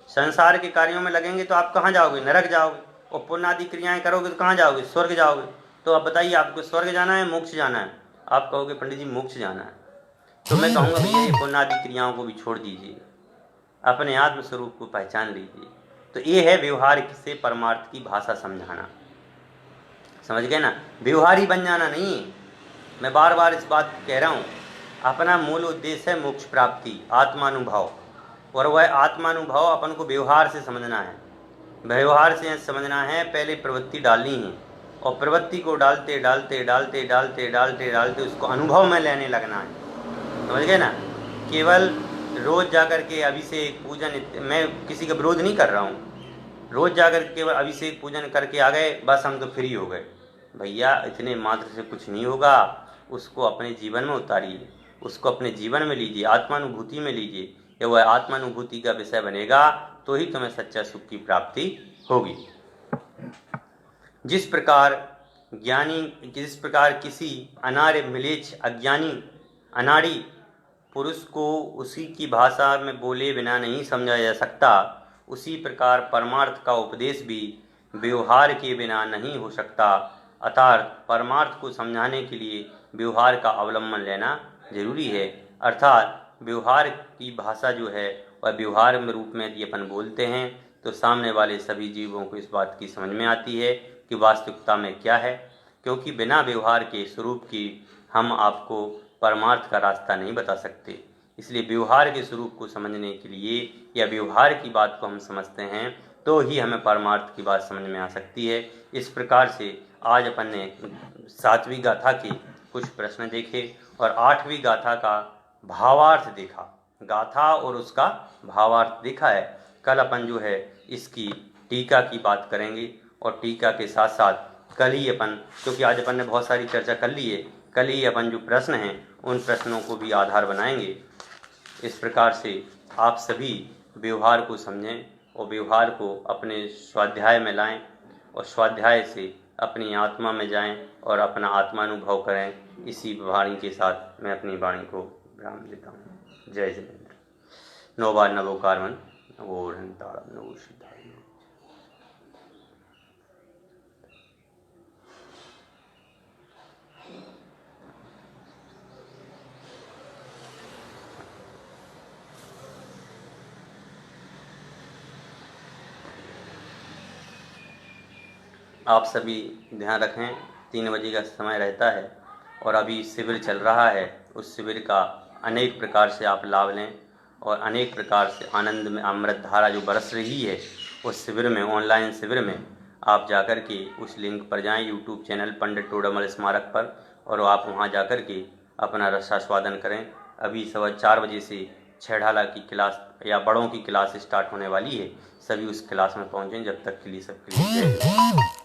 संसार के कार्यों में लगेंगे तो आप कहाँ जाओगे? नरक जाओगे। और पुण्य आदि क्रियाएं करोगे तो कहाँ जाओगे? स्वर्ग जाओगे। तो आप बताइए आपको स्वर्ग जाना है मोक्ष जाना है? आप कहोगे पंडित जी मोक्ष जाना है। तो मैं कहूँगा भैया ये पुण्य आदि क्रियाओं को भी छोड़ दीजिए, अपने आत्म स्वरूप को पहचान लीजिए। तो ये है व्यवहार से परमार्थ की भाषा समझाना, समझ गए ना। व्यवहारी बन जाना नहीं, मैं बार बार इस बात को कह रहा हूँ। अपना मूल उद्देश्य है मोक्ष प्राप्ति, आत्मानुभव, और वह आत्मानुभव अपन को व्यवहार से समझना है। व्यवहार से समझना है, पहले प्रवृत्ति डालनी है, और प्रवृत्ति को डालते डालते डालते डालते डालते डालते उसको अनुभव में लेने लगना है, समझ गए ना। केवल रोज़ जाकर के अभिषेक पूजन, मैं किसी का विरोध नहीं कर रहा हूँ, रोज़ जाकर केवल अभिषेक पूजन करके आ गए बस हम तो फ्री हो गए। भैया इतने मात्र से कुछ नहीं होगा, उसको अपने जीवन में उतारिए, उसको अपने जीवन में लीजिए, आत्मानुभूति में लीजिए। या वह आत्मानुभूति का विषय बनेगा तो ही तुम्हें सच्चा सुख की प्राप्ति होगी। जिस प्रकार किसी अनार्य मिलेच्छ अज्ञानी अनाड़ी पुरुष को उसी की भाषा में बोले बिना नहीं समझा जा सकता, उसी प्रकार परमार्थ का उपदेश भी व्यवहार के बिना नहीं हो सकता। अर्थात परमार्थ को समझाने के लिए व्यवहार का अवलंबन लेना जरूरी है। अर्थात व्यवहार की भाषा जो है वह व्यवहार में रूप में यदि अपन बोलते हैं तो सामने वाले सभी जीवों को इस बात की समझ में आती है कि वास्तविकता में क्या है। क्योंकि बिना व्यवहार के स्वरूप की हम आपको परमार्थ का रास्ता नहीं बता सकते। इसलिए व्यवहार के स्वरूप को समझने के लिए या व्यवहार की बात को हम समझते हैं तो ही हमें परमार्थ की बात समझ में आ सकती है। इस प्रकार से आज अपन ने 7वीं गाथा के कुछ प्रश्न देखे और 8वीं गाथा का भावार्थ देखा, गाथा और उसका भावार्थ देखा है। कल अपन जो है इसकी टीका की बात करेंगे, और टीका के साथ साथ कल ही अपन, क्योंकि आज अपन ने बहुत सारी चर्चा कर ली है, कल ही अपन जो प्रश्न हैं उन प्रश्नों को भी आधार बनाएंगे। इस प्रकार से आप सभी व्यवहार को समझें और व्यवहार को अपने स्वाध्याय में लाएं, और स्वाध्याय से अपनी आत्मा में जाएं और अपना आत्मानुभव करें। इसी वाणी के साथ मैं अपनी वाणी को विराम देता हूँ। जय जिनेन्द्र। नौ बार नवोकारवन नवो हंताड़म नवो सिद्धाय। आप सभी ध्यान रखें, 3 बजे का समय रहता है और अभी शिविर चल रहा है। उस शिविर का अनेक प्रकार से आप लाभ लें और अनेक प्रकार से आनंद में अमृत धारा जो बरस रही है उस शिविर में, ऑनलाइन शिविर में आप जाकर के उस लिंक पर जाएं, यूट्यूब चैनल पंडित टोडरमल स्मारक पर, और आप वहां जाकर के अपना रसास्वादन करें। अभी 4:15 बजे से 6 ढाला की क्लास या बड़ों की क्लास स्टार्ट होने वाली है। सभी उस क्लास में पहुँचें। जब तक के लिए सबके लिए